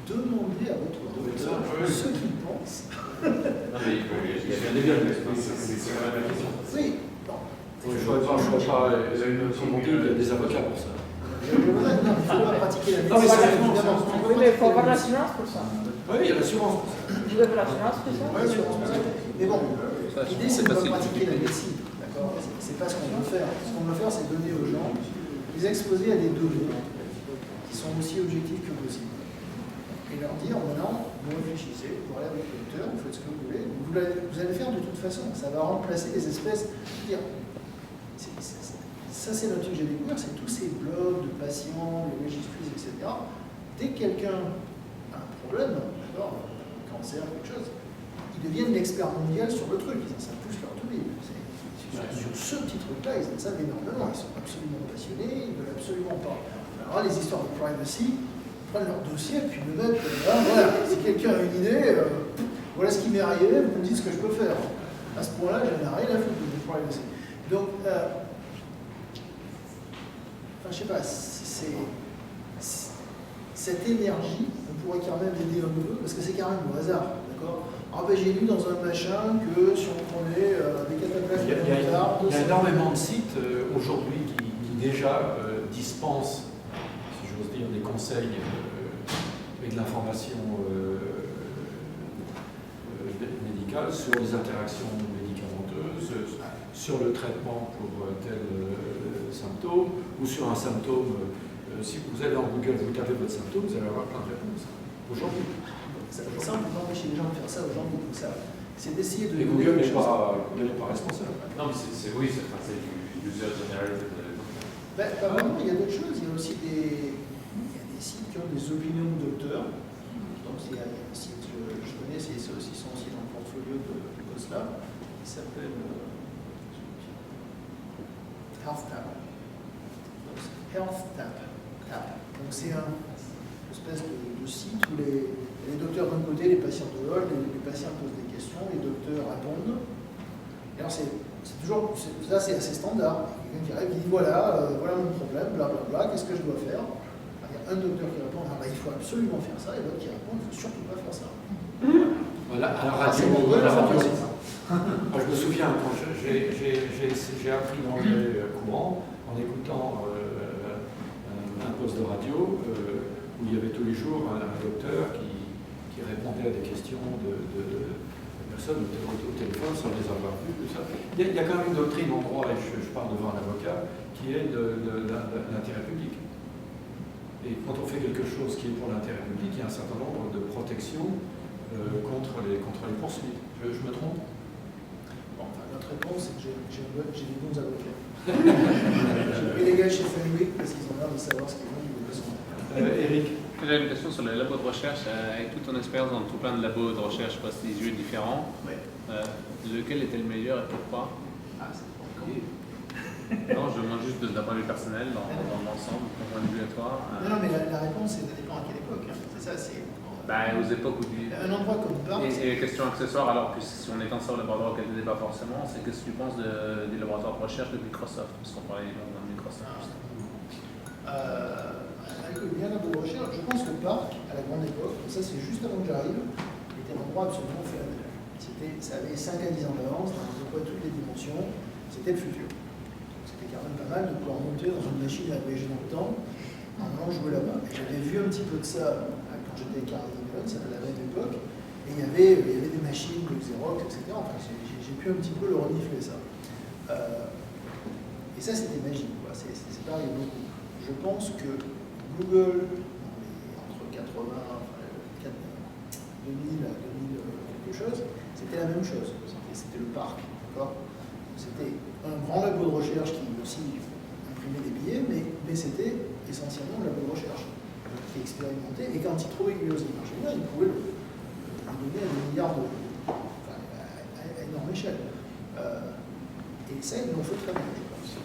demandez à votre docteur ce qu'il pense. Non, mais il y a bien des biens, mais c'est quand même la question. Oui, non. Je vois pas, comme on dit, il y a des avocats pour ça. Non, il ne faut pas pratiquer la Non, mais médecine. sérieusement, évidemment. Oui, mais il faut avoir l'assurance pour ça. Oui, il y a l'assurance pour ça. Vous avez l'assurance pour ça? Ouais, l'assurance pour ça. Mais bon, l'idée c'est de ne pas pratiquer la médecine. D'accord. C'est pas ce qu'on veut faire. Ce qu'on veut faire, c'est donner aux gens, les exposer à des données qui sont aussi objectives que possible. Et leur dire, maintenant, vous réfléchissez, vous allez avec le docteur, vous faites ce que vous voulez. Vous allez faire de toute façon. Ça va remplacer les espèces. Ça, c'est notre truc que j'ai découvert, c'est tous ces blogs de patients, les registries, etc. Dès que quelqu'un a un problème, d'accord, un cancer, quelque chose, ils deviennent l'expert mondial sur le truc. Ça pousse leur tout livre. Sur ce petit truc-là, ils en savent énormément. Ils sont absolument passionnés, ils ne veulent absolument pas. Alors là, les histoires de privacy, ils prennent leur dossier et puis ils le mettent là. Voilà, si quelqu'un a une idée, voilà ce qui m'est arrivé, vous me dites ce que je peux faire. À ce point-là, j'en ai rien à foutre de privacy. Donc, je sais pas, cette énergie, on pourrait quand même l'aider un peu, parce que c'est quand même au hasard, d'accord. Ah ben j'ai lu dans un machin que si on prenait des cataplasmes Il y a énormément de sites aujourd'hui qui déjà dispensent, si j'ose dire, des conseils et de l'information médicale sur les interactions médicamenteuses, sur le traitement pour tel symptôme, ou sur un symptôme. Si vous allez dans Google, vous tapez votre symptôme, vous allez avoir plein de réponses. Aujourd'hui. Ça, on peut pas empêcher les gens de faire ça aujourd'hui. C'est d'essayer de. Et Google n'est pas responsable. Non, mais c'est du user generated. Ben, pas vraiment, il y a d'autres choses. Il y a aussi des sites qui ont des opinions de docteurs. Donc, il y a un site que je connais, ils sont aussi dans le portfolio de Cosla, qui s'appelle HealthTap. Donc, c'est un espèce de site où les docteurs d'un côté, les patients de l'autre, les patients posent des questions, les docteurs répondent. Et alors, c'est c'est toujours, là c'est assez standard. Quelqu'un qui arrive, qui dit voilà, voilà mon problème, blablabla, qu'est-ce que je dois faire? Il y a un docteur qui répond, ah, bah, il faut absolument faire ça, et l'autre qui répond, il ne faut surtout pas faire ça. Voilà, à la radio, moi, je me souviens, quand j'ai appris l'anglais courant en écoutant un poste de radio où il y avait tous les jours un docteur qui répondait à des questions de personnes au téléphone sans les avoir vues. Tout ça. Il y a quand même une doctrine en droit, et je parle devant un avocat, qui est de l'intérêt public. Et quand on fait quelque chose qui est pour l'intérêt public, il y a un certain nombre de protections contre les poursuites. Je me trompe? Bon, enfin, notre réponse, c'est que j'ai des bons avocats. J'ai pris les gars chez Fenwick parce qu'ils ont l'air de savoir ce qu'ils veulent. Eric? J'avais une question sur les labos de recherche. Avec toute ton expérience dans tout plein de labos de recherche prestigieux différents, lequel était le meilleur et pourquoi? Ah, c'est compliqué. Non, je demande juste d'un point de vue personnel, dans l'ensemble, d'un point de vue à toi. Non, mais la réponse, ça dépend à quelle époque. Hein. C'est ça, c'est... Aux époques où Un endroit comme Barthes... Et question accessoire, alors que si on est en sur le laboratoire auquel tu n'es pas forcément, c'est qu'est-ce que tu penses des laboratoires de recherche de Microsoft? Parce qu'on parlait dans Microsoft. Avec bien un peu de recherche, je pense que Parc, à la grande époque, et ça c'est juste avant que j'arrive, était un endroit absolument phénoménal. Ça avait 5 à 10 ans d'avance, dans à peu près toutes les dimensions, c'était le futur. C'était quand même pas mal de pouvoir monter dans une machine à voyager dans le temps, en allant jouer là-bas. J'avais vu un petit peu de ça quand j'étais à Carnegie Mellon, ça à la même époque, et il y avait des machines, le Xerox, etc. Enfin, j'ai pu un petit peu le renifler ça. Et ça c'était magique, quoi. C'est pareil beaucoup. Je pense que Google, entre 2000 à 2000 quelque chose, c'était la même chose. C'était le parc, d'accord? C'était un grand labo de recherche qui aussi imprimait des billets, mais c'était essentiellement un labo de recherche qui expérimentait. Et quand il trouvait quelque chose qui marchait bien, il pouvait le donner à des milliards d'euros, enfin, à énorme échelle. Et ça, ils l'ont fait très bien, je pense.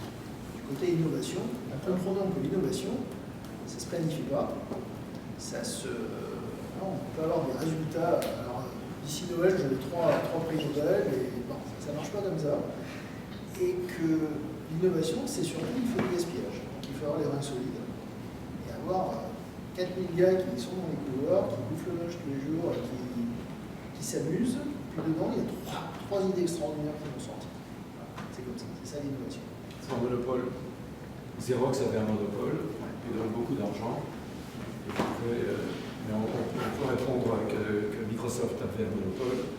Du côté innovation, en comprenant que l'innovation, ça ne se planifie pas, on peut avoir des résultats. Alors, d'ici Noël, j'avais trois prix Nobel, et bon, ça ne marche pas comme ça. Et que l'innovation, c'est surtout qu'il faut du gaspillage. Donc il faut avoir les reins solides. Et avoir 4000 gars qui sont dans les couloirs, qui bouffent le lunch tous les jours, qui s'amusent. Puis dedans, il y a trois idées extraordinaires qui vont sortir. Voilà, c'est comme ça, c'est ça l'innovation. C'est un monopole. Xerox avait un monopole, il donne beaucoup d'argent. Mais on peut répondre que Microsoft avait un monopole.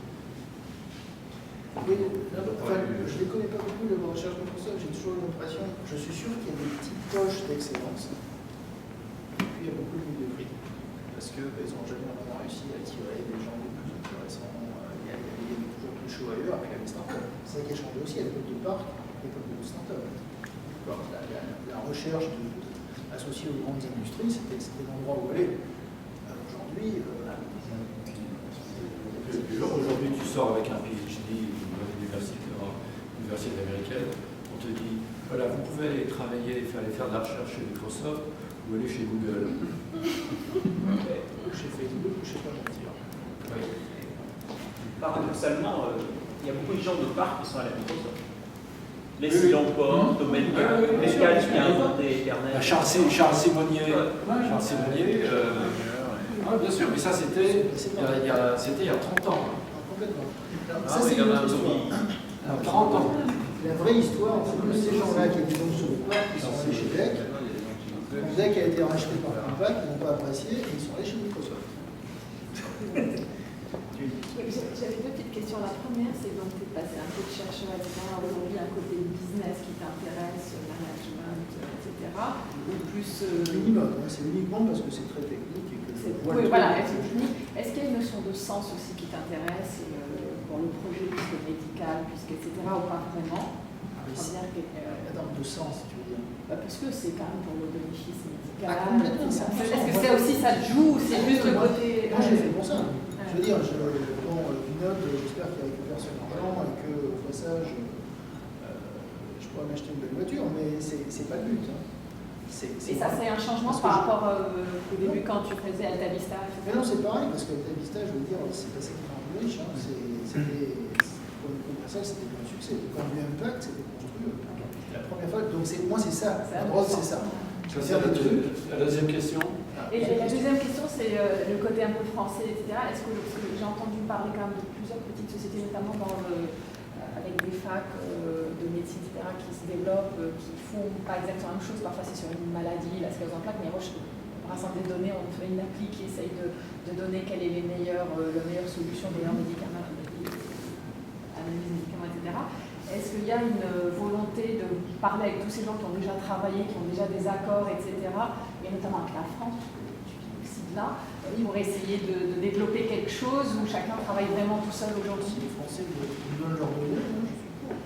Oui, enfin, je ne les connais pas beaucoup, les recherches Microsoft, j'ai toujours l'impression, je suis sûr qu'il y a des petites poches d'excellence, et puis il y a beaucoup de médiocrité, parce qu'ils n'ont jamais vraiment réussi à attirer des gens les plus intéressants, il y avait toujours plus chaud ailleurs, et puis il y a les startups. C'est ça qui a changé aussi à l'époque de Parc, à l'époque de startups. La recherche associée aux grandes industries, c'était l'endroit où aller. Aujourd'hui, aujourd'hui, tu sors avec un PhD dans l'université américaine, on te dit, voilà, vous pouvez aller travailler, aller faire de la recherche chez Microsoft ou aller chez Google. chez Facebook, je ne sais pas mentir. Oui. Paradoxalement, il y a beaucoup de gens de Parc qui sont allés à Microsoft. Leslie Lamport, Domaine qui a inventé Ethernet. Charles Simonnier. Charles Simonnier. Bien sûr, mais ça c'était il y a 30 ans. Complètement. Alors, Ah ça, oui, c'est il y en une a un autre histoire. 30 ans. La vraie histoire, c'est que ces gens-là qui étaient donc sur le parc, qui sont allés chez DEC, quand DEC a été racheté par Compaq, ils n'ont pas apprécié et ils sont allés chez Microsoft. J'avais deux petites questions. La première, c'est donc tu es passé un peu de chercheur, etc. Aujourd'hui, un côté business qui t'intéresse, management, etc. Ou plus. Minimum, c'est uniquement parce que c'est très technique et que Oui, voilà, est-ce qu'il y a une notion de sens aussi qui t'intéresse pour le projet puisque médical, etc. ou pas vraiment? Attends, de sens, tu veux dire? Parce que c'est quand même pour le bénéfice médical. Complètement. Est-ce que c'est aussi ça joue ou c'est juste le côté. Moi, j'ai fait pour ça. Je veux dire, Vinod, j'espère qu'il récupère son argent et que, au passage, je pourrais m'acheter une belle voiture, mais c'est pas le but. Hein. Et ça, c'est un changement par rapport au début quand tu faisais Alta Vista? Mais non, c'est pareil, parce que Alta Vista, je veux dire, c'est passé par un riche. Hein. C'était pour une Universal, c'était un succès. Quand il y a eu Impact, c'était monstrueux. La première fois, donc moi c'est ça, la drogue c'est ça. La deuxième question. Et la deuxième question, c'est le côté un peu français, etc. Est-ce que j'ai entendu parler quand même de plusieurs petites sociétés, notamment avec des facs de médecine, etc., qui se développent, qui font pas exactement la même chose. Parfois, c'est sur une maladie, la sclérose en plaques, mais on rassemble des données, on fait une appli qui essaye de donner quelle est la meilleure solution, des meilleurs médicaments, analyse médicaments, etc. Est-ce qu'il y a une volonté de parler avec tous ces gens qui ont déjà travaillé, qui ont déjà des accords, etc., et notamment avec la France, tu cites là, ils vont essayer de développer quelque chose où chacun travaille vraiment tout seul aujourd'hui? Les Français nous donnent leurs données, je suis pour.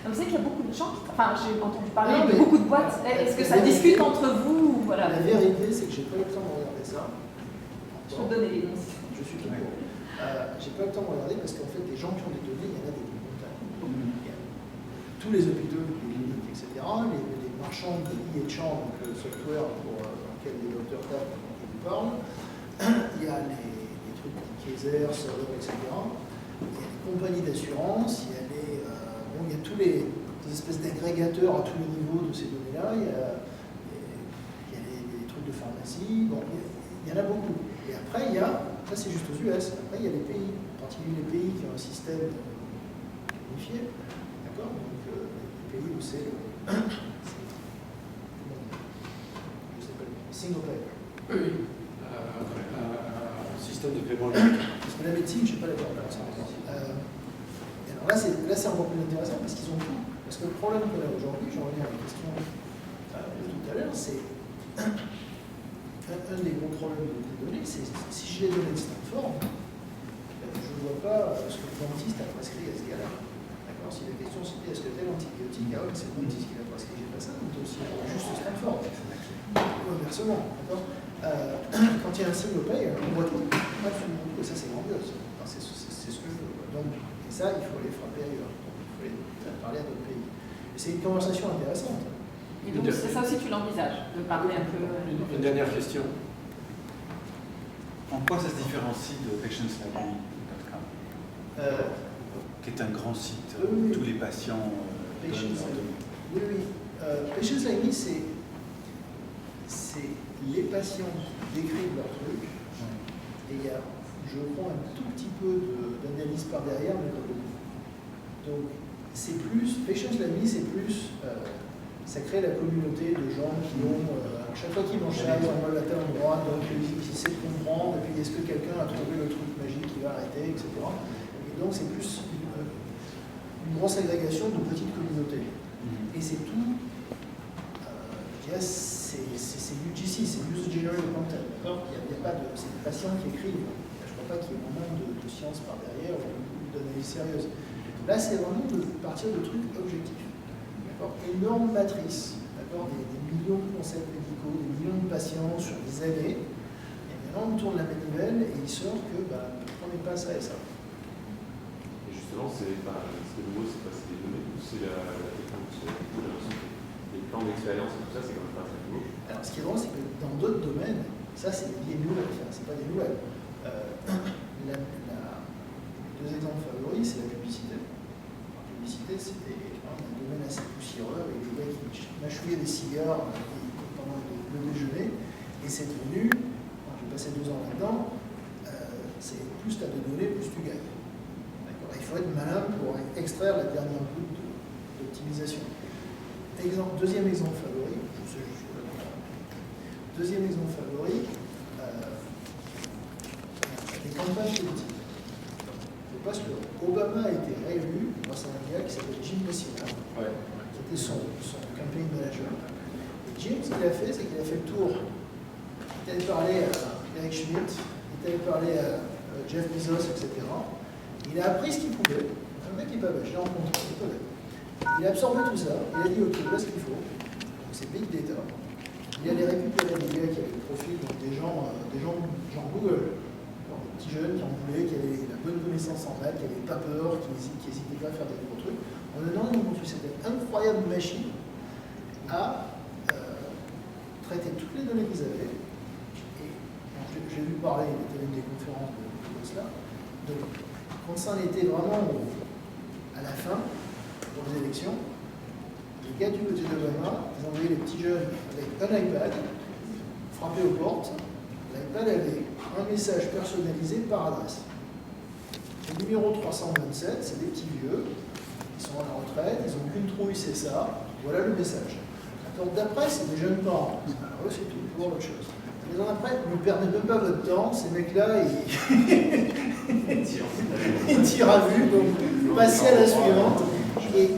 Vous savez qu'il y a beaucoup de gens qui... Enfin, j'ai entendu parler de beaucoup de boîtes. Est-ce que ça discute entre vous? Voilà. La vérité, c'est que j'ai pas eu le temps de regarder ça. Je vais vous donner les noms. Je suis tout pour. J'ai pas eu le temps de regarder parce qu'en fait, les gens qui ont des données, il y en a des montagnes. Il y a tous les hôpitaux, les cliniques, etc., les marchands de e-champ, donc le software pour lequel les docteurs tapent quand ils vous parlent. Il y a les trucs comme Kaiser, Server, etc. Il y a les compagnies d'assurance, il y a il y a tous les espèces d'agrégateurs à tous les niveaux de ces données-là. Il y a les trucs de pharmacie. Bon, il y en a beaucoup. Et après, ça c'est juste aux US. Après, il y a les pays, en particulier les pays qui ont un système unifié. D'accord? Donc, les pays où c'est single payer. Oui, un système de paiement unique. Parce que la médecine, je ne sais pas la comparaison. Alors là, c'est encore plus intéressant parce qu'ils ont tout. Parce que le problème qu'on a aujourd'hui, je reviens à la question de tout à l'heure, c'est un des gros problèmes des données, c'est si j'ai les données de Stanford, je ne vois pas ce que le dentiste a prescrit à ce gars-là. D'accord? Si la question c'était est-ce que tel antibiotique, ah ouais, c'est le dentiste qui l'a prescrit, j'ai pas ça, mais aussi juste Stanford. Ou inversement. Quand il y a un single pay, on voit tout, absolument tout, et ça c'est grandiose. Enfin, c'est ce que je veux. Donc, et ça, il faut les frapper ailleurs. Il faut les parler à d'autres pays. Et c'est une conversation intéressante. Et donc, c'est ça aussi, tu l'envisages, de parler un peu. Une dernière question. En quoi ça se différencie de patientslibrary.com, qui est un grand site où tous les patients donnent leurs données? Oui. Patients Library, c'est les patients qui décrivent leur truc, et il y a, je crois, un tout petit peu d'analyse par derrière, mais pas beaucoup. Donc, c'est plus, Patients Library, c'est plus, ça crée la communauté de gens qui ont, chaque fois qu'ils mangent ça, ils ont mal à tel endroit, donc ils essaient de comprendre, et puis est-ce que quelqu'un a trouvé le truc magique qui va arrêter, etc. Et donc, c'est plus une grosse agrégation de petites communautés. Et c'est tout. C'est UGC, c'est User Generated Content, d'accord? Il n'y a pas de. C'est des patients qui écrivent. Je ne crois pas qu'il y ait vraiment de science par derrière ou d'analyse sérieuse. Là, c'est vraiment de partir de trucs objectifs. D'accord? Énorme matrice, d'accord? Des millions de concepts médicaux, des millions de patients sur des années. Et maintenant, on tourne la manivelle et il sort que, on n'est pas ça et ça. Et justement, ce qui est nouveau, c'est pas des données, c'est la technologie, les plans d'expérience et tout ça, c'est quand même pas très nouveau. Alors, ce qui est drôle, c'est que dans d'autres domaines, ça, c'est des nouvelles, c'est pas des nouvelles. Les deux exemples favoris, c'est la publicité. La publicité, c'était un domaine assez poussiéreux, avec des gars qui mâchouillaient des cigares pendant le déjeuner, et c'est devenu, j'ai passé 2 ans là-dedans, c'est plus tu as de données, plus tu gagnes. Il faut être malin pour extraire la dernière goutte d'optimisation. Deuxième exemple favori, les campagnes politiques. Je passe le Obama a été réélu grâce à un gars qui s'appelle Jim Messina, qui était son campaign manager. Et Jim, ce qu'il a fait, c'est qu'il a fait le tour. Il allait parler à Eric Schmidt, il allait parler à Jeff Bezos, etc. Il a appris ce qu'il pouvait. Un mec qui est pas bête, je l'ai rencontré, il est pas bête. Il a absorbé tout ça, il a dit ok, voilà ce qu'il faut. Donc c'est big data. Il allait récupérer des gars qui avaient le profil, donc des gens genre Google, des petits jeunes qui en voulaient, qui avaient la bonne connaissance en maths, qui n'avaient pas peur, qui n'hésitaient pas à faire des gros trucs. En donnant une cette incroyable machine à traiter toutes les données qu'ils avaient. Et j'ai vu parler, il était à une des conférences de cela, de Quand ça en était vraiment à la fin, pour les élections, les gars du côté d'Obama, ils envoyaient les petits jeunes avec un iPad, frapper aux portes. L'iPad avait un message personnalisé par adresse. Le numéro 327, c'est des petits vieux, ils sont à la retraite, ils n'ont qu'une trouille, c'est ça, voilà le message. La porte d'après, c'est des jeunes parents. Alors eux, c'est tout, pour autre chose. Les ans après, ne perdez même pas votre temps, ces mecs-là, ils tirent à vue, donc passez à la suivante. Et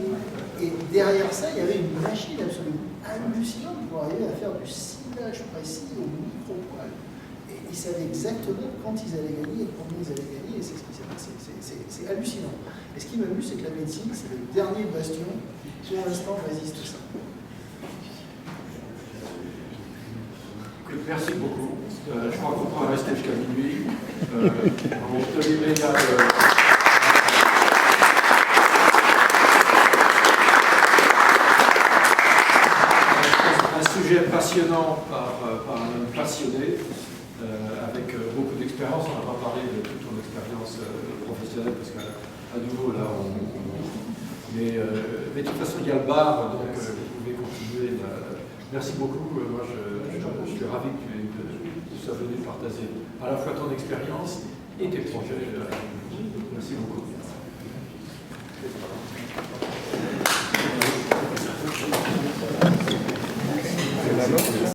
derrière ça, il y avait une machine absolument hallucinante pour arriver à faire du ciblage précis au micro-poil. Et ils savaient exactement quand ils allaient gagner et combien ils allaient gagner, et c'est ce qui s'est passé. C'est hallucinant. Et ce qui m'amuse, c'est que la médecine, c'est le dernier bastion qui, pour l'instant, résiste à ça. Merci beaucoup. Je crois qu'on pourra rester jusqu'à minuit. On te livrer un sujet passionnant par un homme passionné, avec beaucoup d'expérience. On n'a pas parlé de toute ton expérience professionnelle, parce qu'à nouveau, là, mais de toute façon, il y a le bar, donc vous pouvez continuer. Merci beaucoup. Moi, je suis ravi que tu sois venu partager à la fois ton expérience et tes projets.